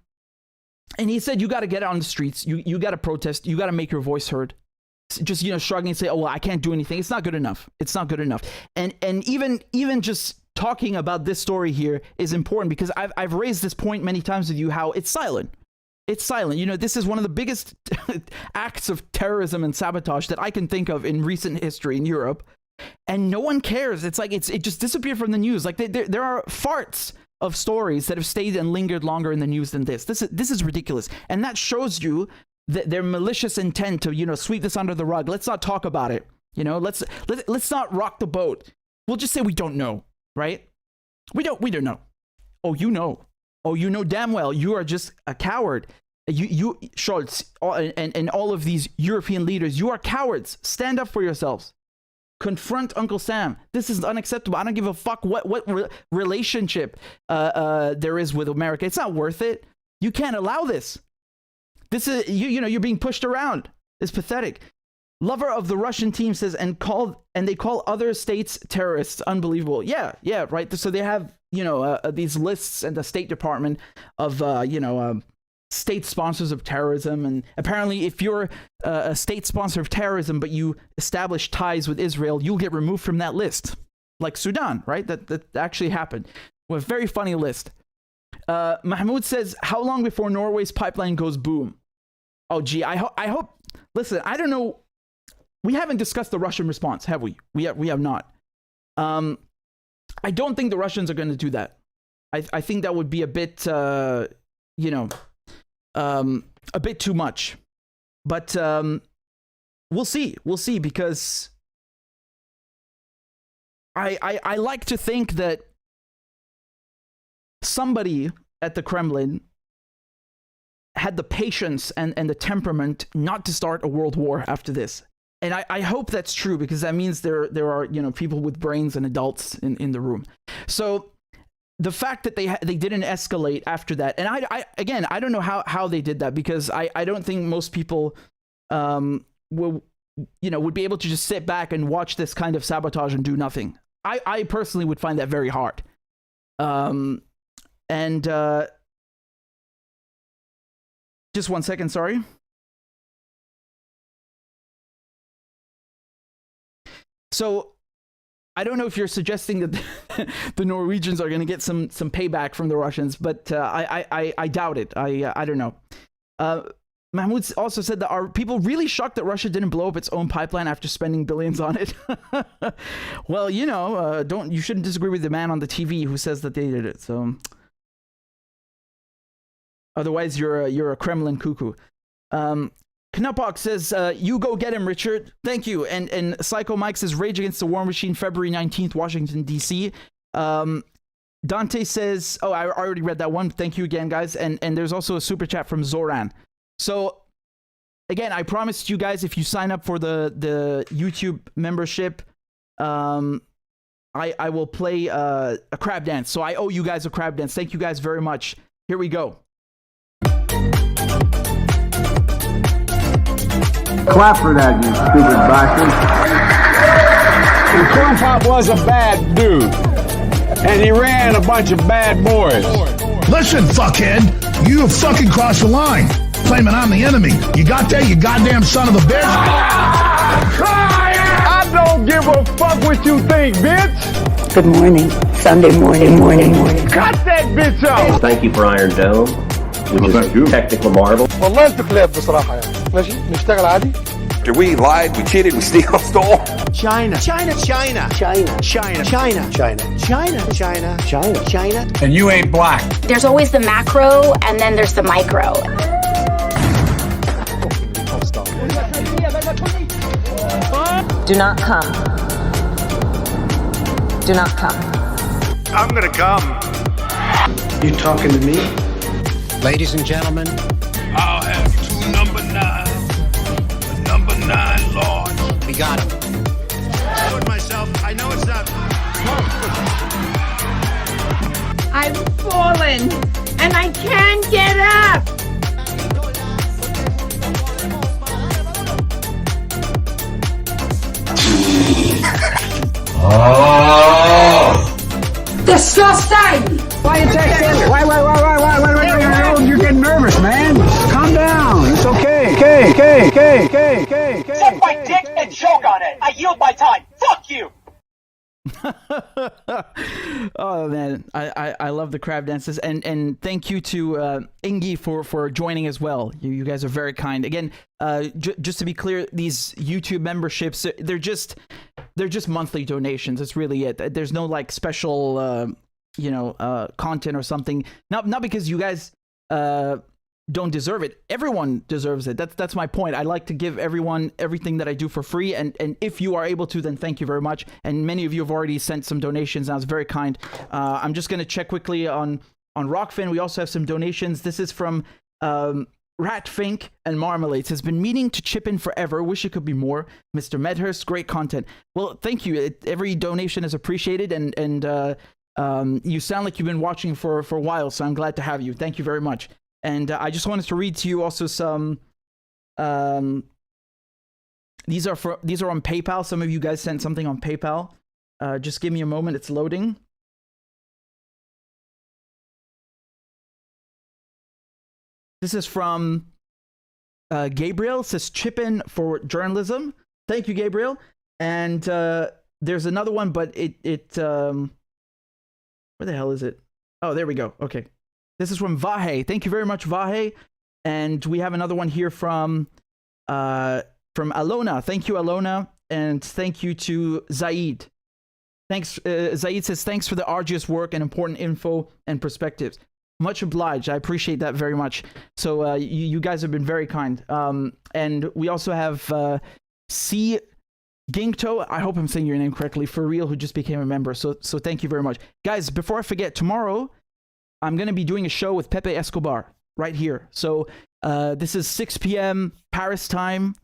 he said, you got to get out on the streets. You got to protest. You got to make your voice heard. Just shrugging and say, oh, well, I can't do anything. It's not good enough. It's not good enough. And even just talking about this story here is important, because I've raised this point many times with you, how it's silent. It's silent. This is one of the biggest acts of terrorism and sabotage that I can think of in recent history in Europe, and no one cares. It's like it just disappeared from the news. Like there are farts of stories that have stayed and lingered longer in the news than this. This is ridiculous, and that shows you their malicious intent to sweep this under the rug. Let's not talk about it. Let's not rock the boat. We'll just say we don't know, right? We don't know. Oh, you know. Oh, you know damn well you are just a coward. You Scholz and all of these European leaders, you are cowards. Stand up for yourselves. Confront Uncle Sam. This is unacceptable. I don't give a fuck what relationship there is with America. It's not worth it. You can't allow this. This is you're being pushed around. It's pathetic. Lover of the Russian team says, and they call other states terrorists. Unbelievable. Yeah, right. So they have these lists in the State Department of state sponsors of terrorism. And apparently, if you're a state sponsor of terrorism, but you establish ties with Israel, you'll get removed from that list. Like Sudan, right? That actually happened. Well, a very funny list. Mahmoud says, how long before Norway's pipeline goes boom? Oh, gee, I hope. Listen, I don't know. We haven't discussed the Russian response, have we? We have not. I don't think the Russians are going to do that. I think that would be a bit, a bit too much. But we'll see. We'll see, because I like to think that somebody at the Kremlin had the patience and the temperament not to start a world war after this. And I hope that's true, because that means there are, people with brains and adults in the room. So the fact that they didn't escalate after that, and I don't know how they did that, because I don't think most people would be able to just sit back and watch this kind of sabotage and do nothing. I personally would find that very hard. Just 1 second, sorry. So I don't know if you're suggesting that the Norwegians are going to get some payback from the Russians, but I doubt it. I don't know. Mahmoud also said that, are people really shocked that Russia didn't blow up its own pipeline after spending billions on it? Well, you shouldn't disagree with the man on the TV who says that they did it. So otherwise, you're a Kremlin cuckoo. Knupok says, you go get him, Richard. Thank you. And Psycho Mike says, Rage Against the War Machine, February 19th, Washington, D.C. Dante says, oh, I already read that one. Thank you again, guys. And there's also a super chat from Zoran. So, again, I promised you guys, if you sign up for the YouTube membership, I will play a crab dance. So I owe you guys a crab dance. Thank you guys very much. Here we go. Clap for that, you stupid bastard. And Corn Pop was a bad dude. And he ran a bunch of bad boys. Listen, fuckhead, you have fucking crossed the line. Claiming I'm the enemy. You got that, you goddamn son of a bitch? I don't give a fuck what you think, bitch. Good morning. Sunday morning. Cut that bitch off. Thank you for Iron Dome, which is a technical marvel. والله انت كلاب بصراحة يعني. ماشي نشتغل عادي. We lied, we cheated, we stole. China. And you ain't black. There's always the macro, and then there's the micro. Do not come. Do not come. I'm gonna come. You talking to me? Ladies and gentlemen, I'll have 2 number 9s. The number 9 large. we got him. I told myself, I know it's not. I've fallen, and I can't get up. Disgusting! Why you texting? Why? You're getting nervous, man. Calm down. It's okay. Okay. Suck my dick and choke on it. I yield my time. Fuck you. Oh man, I love the crab dances, and thank you to Ingi for joining as well. You guys are very kind. Again, just to be clear, these YouTube memberships, they're just monthly donations. That's really it. There's no like special content or something. Not because you guys don't deserve it. Everyone deserves it. That's my point. I like to give everyone everything that I do for free, and if you are able to, then thank you very much. And many of you have already sent some donations. That was very kind. I'm just going to check quickly on Rockfin. We also have some donations. This is from Ratfink and Marmalades. Has been meaning to chip in forever. Wish it could be more. Mr. Medhurst, great content. Well, thank you. Every donation is appreciated, and you sound like you've been watching for a while, so I'm glad to have you. Thank you very much. And I just wanted to read to you also some. These are on PayPal. Some of you guys sent something on PayPal. Just give me a moment. It's loading. This is from Gabriel. It says chip in for journalism. Thank you, Gabriel. And there's another one, but where the hell is it? Oh, there we go. Okay. This is from Vahe. Thank you very much, Vahe. And we have another one here from Alona. Thank you, Alona. And thank you to Zaid. Thanks. Zaid says, thanks for the arduous work and important info and perspectives. Much obliged. I appreciate that very much. So you guys have been very kind. And we also have C. Ginkto, I hope I'm saying your name correctly, for real, who just became a member. So thank you very much. Guys, before I forget, tomorrow I'm going to be doing a show with Pepe Escobar right here. So this is 6 p.m. Paris time.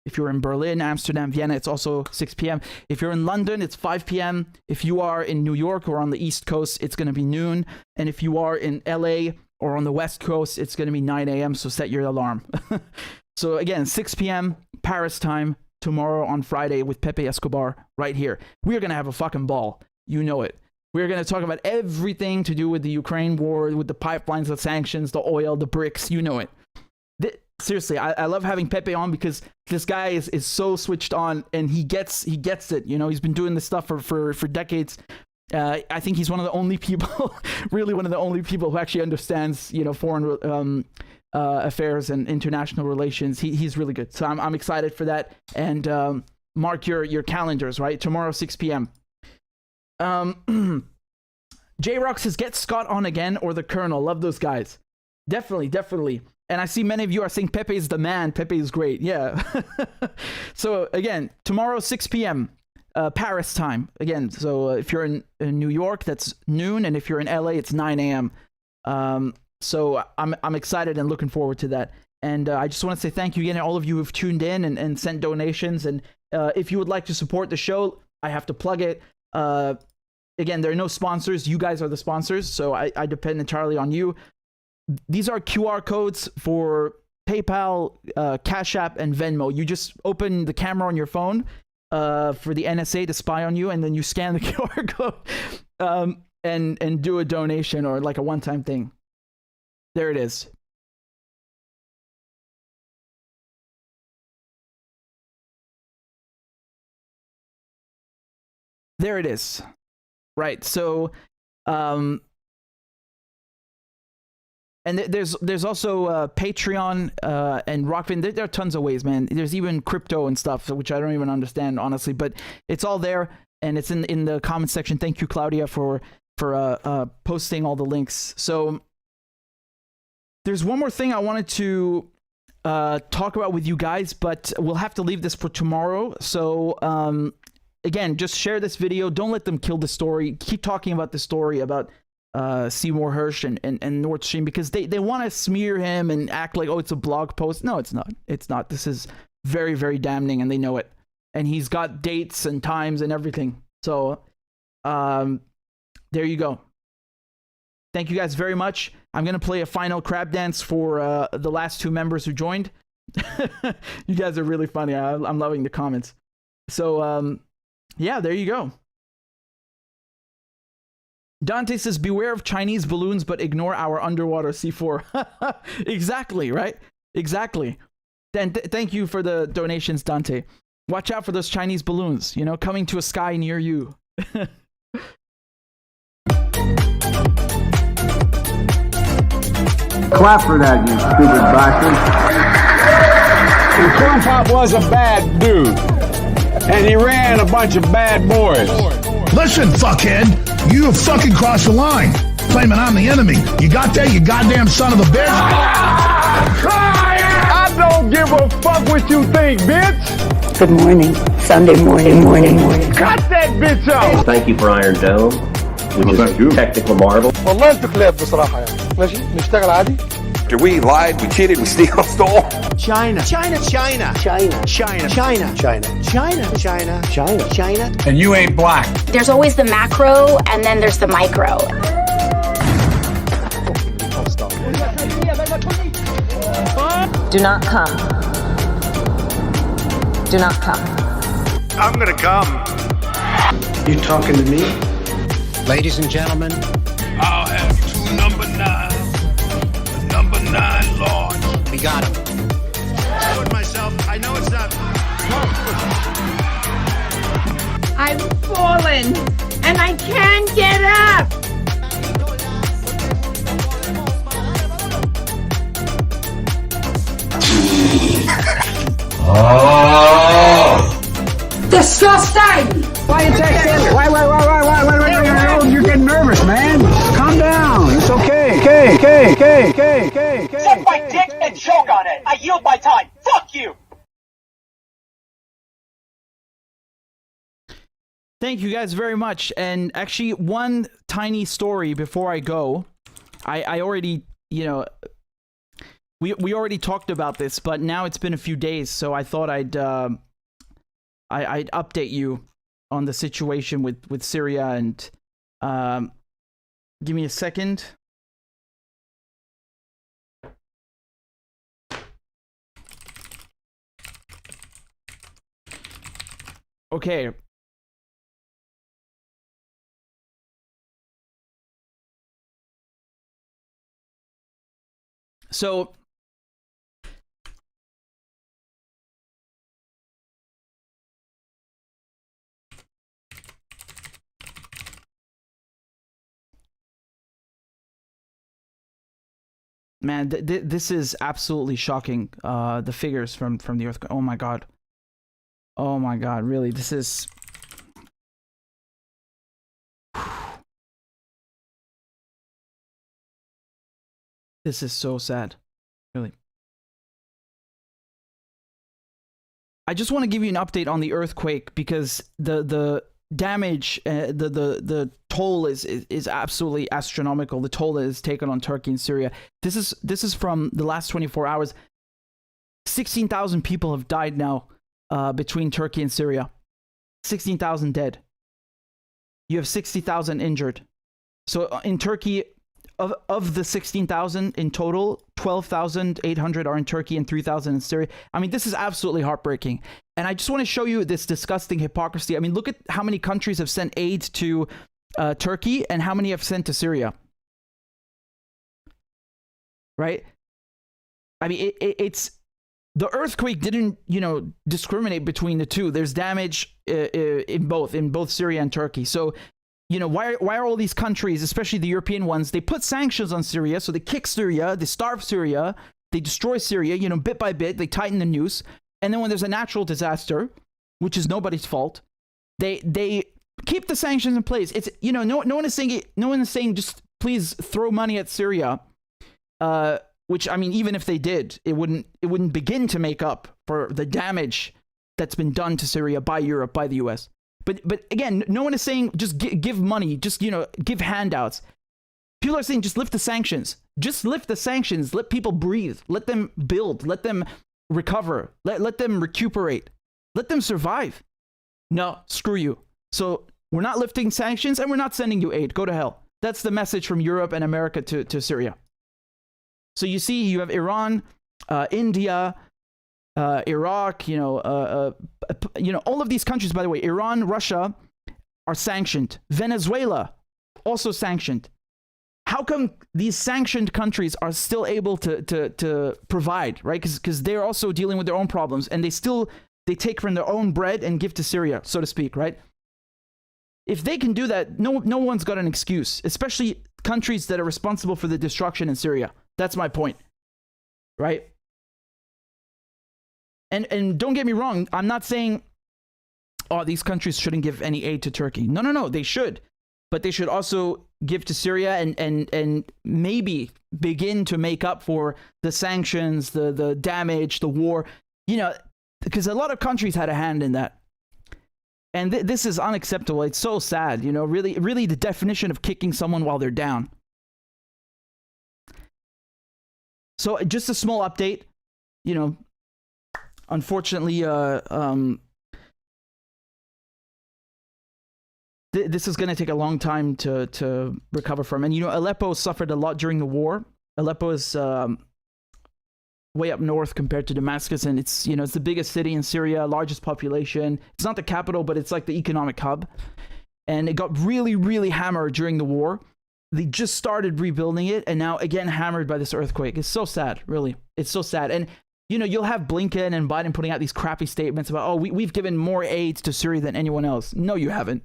If you're in Berlin, Amsterdam, Vienna, it's also 6 p.m. If you're in London, it's 5 p.m. If you are in New York or on the East Coast, it's going to be noon. And if you are in LA or on the West Coast, it's going to be 9 a.m. So set your alarm. So again, 6 p.m. Paris time tomorrow on Friday with Pepe Escobar right here. We are going to have a fucking ball. You know it. We're going to talk about everything to do with the Ukraine war, with the pipelines, the sanctions, the oil, the BRICS. You know it. Seriously, I love having Pepe on because this guy is so switched on and he gets it. You know, he's been doing this stuff for decades. I think he's one of the only people, really one of the only people who actually understands, you know, foreign affairs and international relations. He's really good. So I'm excited for that. And mark your calendars, right? Tomorrow, 6 p.m. J-Rock says, get Scott on again or the Colonel. Love those guys. Definitely. And I see many of you are saying Pepe is the man. Pepe is great. Yeah. So again, tomorrow, 6 p.m. Paris time. Again, so if you're in New York, that's noon. And if you're in LA, it's 9 a.m. So I'm excited and looking forward to that. And I just want to say thank you again to all of you who've tuned in and sent donations. And if you would like to support the show, I have to plug it. Again, there are no sponsors. You guys are the sponsors. So I depend entirely on you. These are QR codes for PayPal, CashApp, and Venmo. You just open the camera on your phone for the NSA to spy on you, and then you scan the QR code and do a donation or like a one-time thing. There it is. There it is. Right. So, and there's also Patreon and Rockfin. There are tons of ways, man. There's even crypto and stuff, which I don't even understand, honestly. But it's all there, and it's in the comment section. Thank you, Claudia, for posting all the links. So there's one more thing I wanted to talk about with you guys, but we'll have to leave this for tomorrow. So again, just share this video. Don't let them kill the story. Keep talking about the story about Seymour Hersh and Nordstream, because they want to smear him and act like, oh, it's a blog post. No, it's not. It's not. This is very, very damning, and they know it. And he's got dates and times and everything. So there you go. Thank you guys very much. I'm going to play a final crab dance for the last two members who joined. You guys are really funny. I'm loving the comments. So yeah, there you go. Dante says, beware of Chinese balloons, but ignore our underwater C4. Exactly, right? Exactly. Then thank you for the donations, Dante. Watch out for those Chinese balloons, you know, coming to a sky near you. Clap for that, you stupid bastard. And Corn Pop was a bad dude. And he ran a bunch of bad boys. Listen, fuckhead, you have fucking crossed the line, claiming I'm the enemy. You got that, you goddamn son of a bitch? I don't give a fuck what you think, bitch. Good morning. Sunday morning. Cut that bitch out. Thank you for Iron Dome, which is a technical marvel. والله انت كلاب بصراحة يعني. ماشي نشتغل عادي. We lied, we cheated, we stole. China. And you ain't black. There's always the macro, and then there's the micro. Do not come. Do not come. I'm gonna come. You talking to me? Ladies and gentlemen, I'll have two number 9. Number 9 We got him. I put myself, I know it's not. I've fallen and I can't get up. Disgusting! Why you take it? Why, you're getting nervous, man. Calm down. It's okay. Okay. Suck my dick and choke on it. I yield my time. Fuck you. Thank you guys very much. And actually, one tiny story before I go. I already, you know, we already talked about this, but now it's been a few days, so I thought I'd update you on the situation with Syria. And give me a second. Okay. So man, this is absolutely shocking. The figures from the earthquake. Oh my god. Oh my god, really, this is... This is so sad, really. I just want to give you an update on the earthquake because the damage, the toll is absolutely astronomical. The toll that is taken on Turkey and Syria. This is from the last 24 hours. 16,000 people have died now between Turkey and Syria. 16,000 dead. You have 60,000 injured. So in Turkey, of the 16,000 in total, 12,800 are in Turkey and 3,000 in Syria. I mean, this is absolutely heartbreaking. And I just want to show you this disgusting hypocrisy. I mean, look at how many countries have sent aid to Turkey and how many have sent to Syria. Right? I mean, it's... The earthquake didn't, you know, discriminate between the two. There's damage in both Syria and Turkey. So, you know, why are all these countries, especially the European ones, they put sanctions on Syria, so they kick Syria, they starve Syria, they destroy Syria, you know, bit by bit, they tighten the noose, and then when there's a natural disaster, which is nobody's fault, they keep the sanctions in place. It's, you know, no one is saying just please throw money at Syria, which, I mean, even if they did, it wouldn't begin to make up for the damage that's been done to Syria by Europe, by the US. But again, no one is saying just give money, just, you know, give handouts. People are saying just lift the sanctions. Just lift the sanctions. Let people breathe. Let them build. Let them recover. Let them recuperate. Let them survive. No, screw you. So we're not lifting sanctions and we're not sending you aid. Go to hell. That's the message from Europe and America to Syria. So you see, you have Iran, India, Iraq, you know, all of these countries, by the way, Iran, Russia are sanctioned. Venezuela, also sanctioned. How come these sanctioned countries are still able to provide, right? Because they're also dealing with their own problems, and they take from their own bread and give to Syria, so to speak, right? If they can do that, no one's got an excuse, especially countries that are responsible for the destruction in Syria. That's my point, right? And don't get me wrong, I'm not saying, oh, these countries shouldn't give any aid to Turkey. No, they should. But they should also give to Syria and maybe begin to make up for the sanctions, the damage, the war, you know, because a lot of countries had a hand in that. And this is unacceptable. It's so sad, you know, really the definition of kicking someone while they're down. So just a small update, you know, unfortunately, this is going to take a long time to recover from. And, you know, Aleppo suffered a lot during the war. Aleppo is way up north compared to Damascus. And it's, you know, it's the biggest city in Syria, largest population. It's not the capital, but it's like the economic hub. And it got really, really hammered during the war. They just started rebuilding it, and now again hammered by this earthquake. It's so sad, really. It's so sad. And you know, you'll have Blinken and Biden putting out these crappy statements about, oh, we've given more aid to Syria than anyone else. No, you haven't.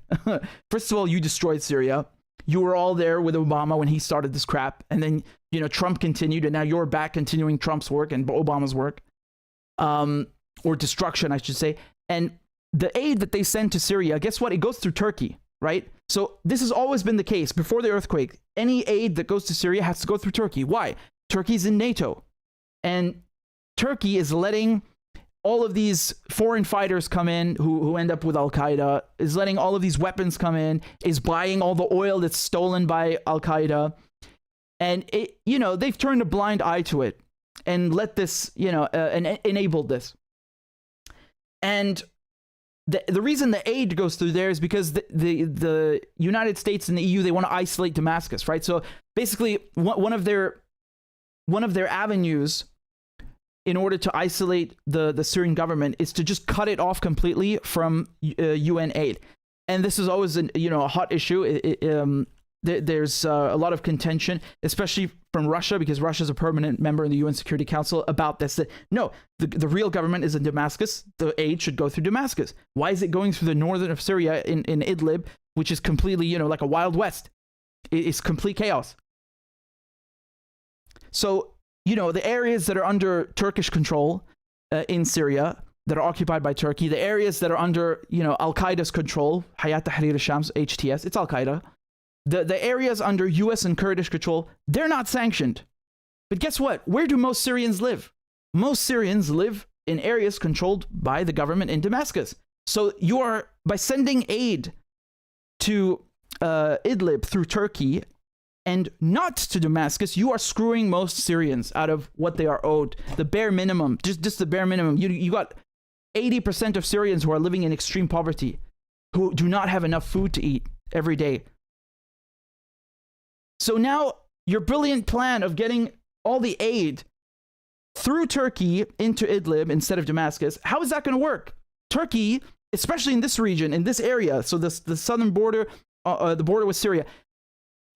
First of all, you destroyed Syria. You were all there with Obama when he started this crap, and then, you know, Trump continued, and now you're back continuing Trump's work and Obama's work, or destruction, I should say. And the aid that they send to Syria, guess what? It goes through Turkey, right? So this has always been the case. Before the earthquake, any aid that goes to Syria has to go through Turkey. Why? Turkey's in NATO. And Turkey is letting all of these foreign fighters come in who end up with Al-Qaeda, is letting all of these weapons come in, is buying all the oil that's stolen by Al-Qaeda. And, it, you know, they've turned a blind eye to it and let this, you know, and enabled this. And the reason the aid goes through there is because the United States and the EU, they want to isolate Damascus, right? So basically, one of their avenues in order to isolate the Syrian government is to just cut it off completely from UN aid. And this is always a hot issue. There's a lot of contention, especially from Russia, because Russia is a permanent member in the UN Security Council, about this. That no, the real government is in Damascus. The aid should go through Damascus. Why is it going through the northern of Syria in Idlib, which is completely, like a Wild West? It's complete chaos. So, the areas that are under Turkish control in Syria, that are occupied by Turkey, the areas that are under, Al-Qaeda's control, Hayat Tahrir al-Shams, HTS, it's Al-Qaeda. The areas under US and Kurdish control, they're not sanctioned. But guess what? Where do most Syrians live? Most Syrians live in areas controlled by the government in Damascus. So you are, by sending aid to Idlib through Turkey and not to Damascus, you are screwing most Syrians out of what they are owed. The bare minimum, just the bare minimum. You got 80% of Syrians who are living in extreme poverty, who do not have enough food to eat every day. So now your brilliant plan of getting all the aid through Turkey into Idlib instead of Damascus, how is that going to work? Turkey, especially in this region, in this area, so the southern border, the border with Syria,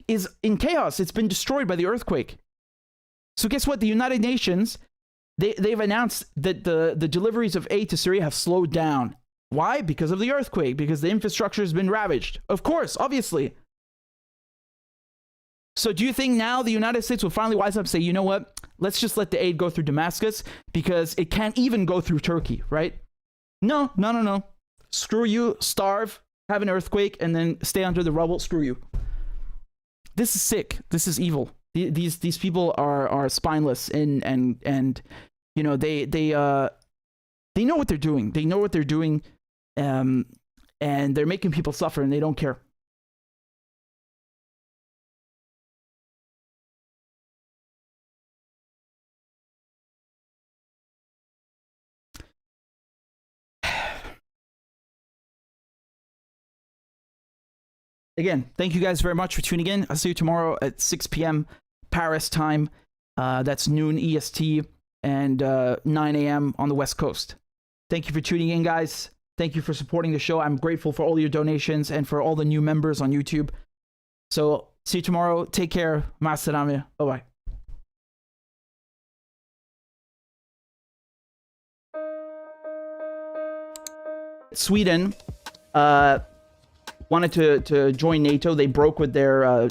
is in chaos. It's been destroyed by the earthquake. So guess what? The United Nations, they've announced that the deliveries of aid to Syria have slowed down. Why? Because of the earthquake, because the infrastructure has been ravaged. Of course, obviously. So do you think now the United States will finally wise up and say, you know what, let's just let the aid go through Damascus because it can't even go through Turkey, right? No. Screw you, starve, have an earthquake, and then stay under the rubble. Screw you. This is sick. This is evil. These people are spineless and they know what they're doing. They know what they're doing, and they're making people suffer, and they don't care. Again, thank you guys very much for tuning in. I'll see you tomorrow at 6 p.m. Paris time. That's noon EST and 9 a.m. on the West Coast. Thank you for tuning in, guys. Thank you for supporting the show. I'm grateful for all your donations and for all the new members on YouTube. So, see you tomorrow. Take care. Ma'as-salama. Bye-bye. Sweden wanted to join NATO. They broke with their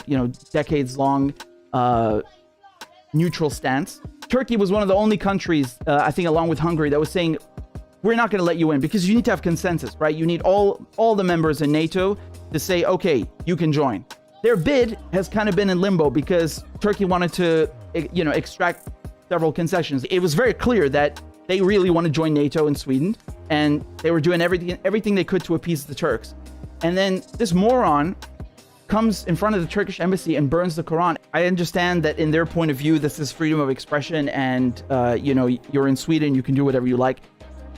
decades-long neutral stance. Turkey was one of the only countries, I think, along with Hungary, that was saying, we're not going to let you in because you need to have consensus, right? You need all the members in NATO to say, okay, you can join. Their bid has kind of been in limbo because Turkey wanted to, extract several concessions. It was very clear that they really want to join NATO in Sweden, and they were doing everything they could to appease the Turks. And then this moron comes in front of the Turkish embassy and burns the Quran. I understand that in their point of view, this is freedom of expression, and you're in Sweden, you can do whatever you like.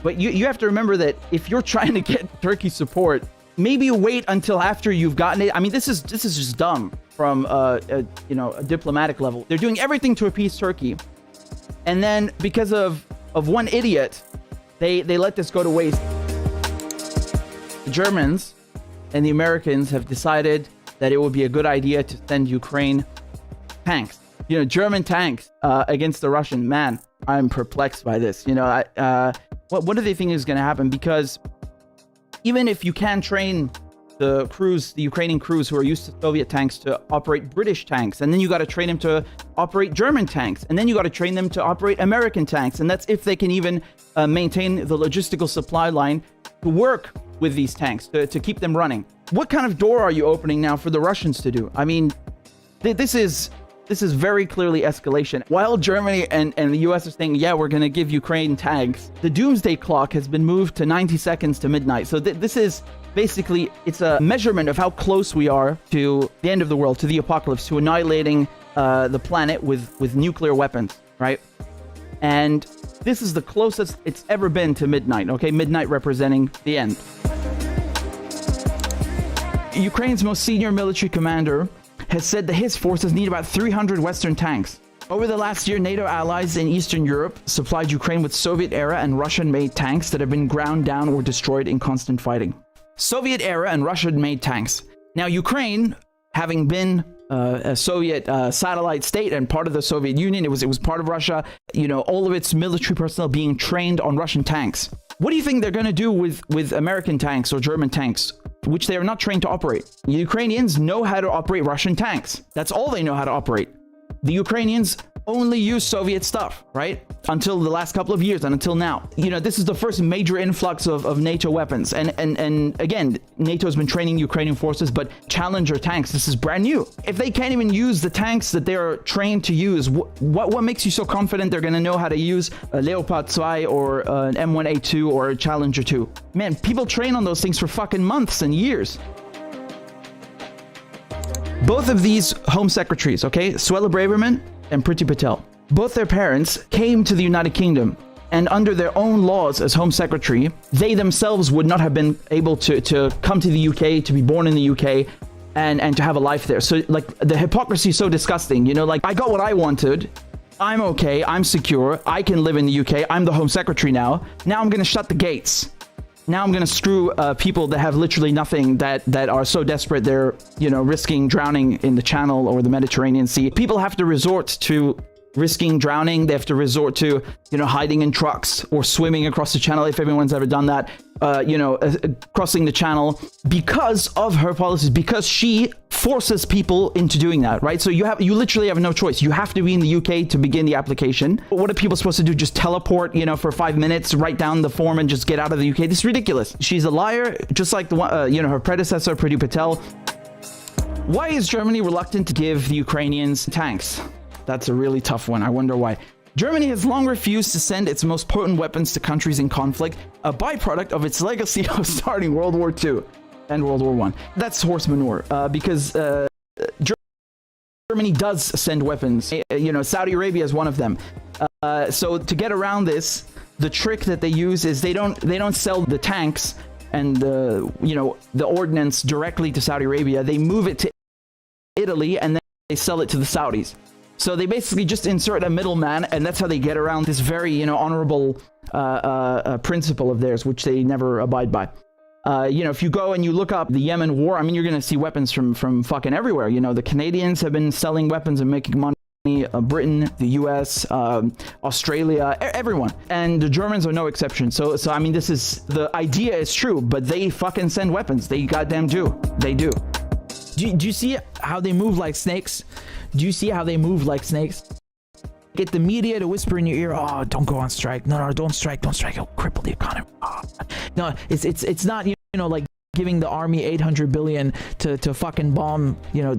But you have to remember that if you're trying to get Turkey's support, maybe wait until after you've gotten it. I mean, this is just dumb from a diplomatic level. They're doing everything to appease Turkey, and then because of one idiot, they let this go to waste. The Germans and the Americans have decided that it would be a good idea to send Ukraine tanks. You know, German tanks against the Russian. Man, I'm perplexed by this. You know, what do they think is going to happen? Because even if you can train the Ukrainian crews who are used to Soviet tanks to operate British tanks, and then you got to train them to operate German tanks, and then you got to train them to operate American tanks, and that's if they can even maintain the logistical supply line to work with these tanks, to keep them running. What kind of door are you opening now for the Russians to do? I mean, this is very clearly escalation. While Germany and the US are saying, yeah, we're going to give Ukraine tanks, the doomsday clock has been moved to 90 seconds to midnight. So this is basically, it's a measurement of how close we are to the end of the world, to the apocalypse, to annihilating the planet with nuclear weapons, right? And this is the closest it's ever been to midnight, okay? Midnight representing the end. Ukraine's most senior military commander has said that his forces need about 300 Western tanks. Over the last year, NATO allies in Eastern Europe supplied Ukraine with Soviet-era and Russian-made tanks that have been ground down or destroyed in constant fighting. Soviet-era and Russian-made tanks. Now, Ukraine, having been a Soviet satellite state and part of the Soviet Union, it was part of Russia, you know, all of its military personnel being trained on Russian tanks. What do you think they're going to do with American tanks or German tanks, which they are not trained to operate? The Ukrainians know how to operate Russian tanks. That's all they know how to operate. The Ukrainians only use Soviet stuff, right? Until the last couple of years and until now. You know, this is the first major influx of NATO weapons. And again, NATO has been training Ukrainian forces, but Challenger tanks, this is brand new. If they can't even use the tanks that they're trained to use, what makes you so confident they're going to know how to use a Leopard 2 or an M1A2 or a Challenger 2? Man, people train on those things for fucking months and years. Both of these home secretaries, okay, Suella Braverman and Priti Patel, both their parents came to the United Kingdom, and under their own laws as home secretary, they themselves would not have been able to come to the UK, to be born in the UK, and to have a life there. So, like, the hypocrisy is so disgusting, you know, like, I got what I wanted, I'm okay, I'm secure, I can live in the UK, I'm the home secretary now I'm gonna shut the gates. Now I'm going to screw people that have literally nothing, that are so desperate they're, you know, risking drowning in the Channel or the Mediterranean Sea. People have to resort to risking drowning. They have to resort to, you know, hiding in trucks or swimming across the Channel, if everyone's ever done that, you know, crossing the Channel because of her policies, because she forces people into doing that, right? So you literally have no choice. You have to be in the UK to begin the application. But what are people supposed to do? Just teleport, you know, for 5 minutes, write down the form and just get out of the UK? This is ridiculous. She's a liar, just like the one, you know, her predecessor, Priti Patel. Why is Germany reluctant to give the Ukrainians tanks? That's a really tough one. I wonder why. Germany has long refused to send its most potent weapons to countries in conflict, a byproduct of its legacy of starting World War II and World War I. That's horse manure, because Germany does send weapons. You know, Saudi Arabia is one of them. So to get around this, the trick that they use is they don't sell the tanks and the ordnance directly to Saudi Arabia. They move it to Italy and then they sell it to the Saudis. So they basically just insert a middleman, and that's how they get around this very, you know, honorable principle of theirs, which they never abide by. You know, if you go and you look up the Yemen war, I mean, you're going to see weapons from fucking everywhere. You know, the Canadians have been selling weapons and making money. Britain, the US, Australia, everyone. And the Germans are no exception. So I mean, the idea is true, but they fucking send weapons. They goddamn do. They do. Do you see how they move like snakes? Do you see how they move like snakes? Get the media to whisper in your ear, oh, don't go on strike. No, don't strike. It'll cripple the economy. Oh. No, it's not, you know, like giving the army 800 billion to fucking bomb, you know,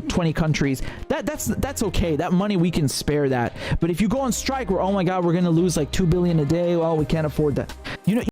20 countries. That's okay. That money, we can spare that. But if you go on strike where, oh my God, we're going to lose like 2 billion a day, well, we can't afford that. You know,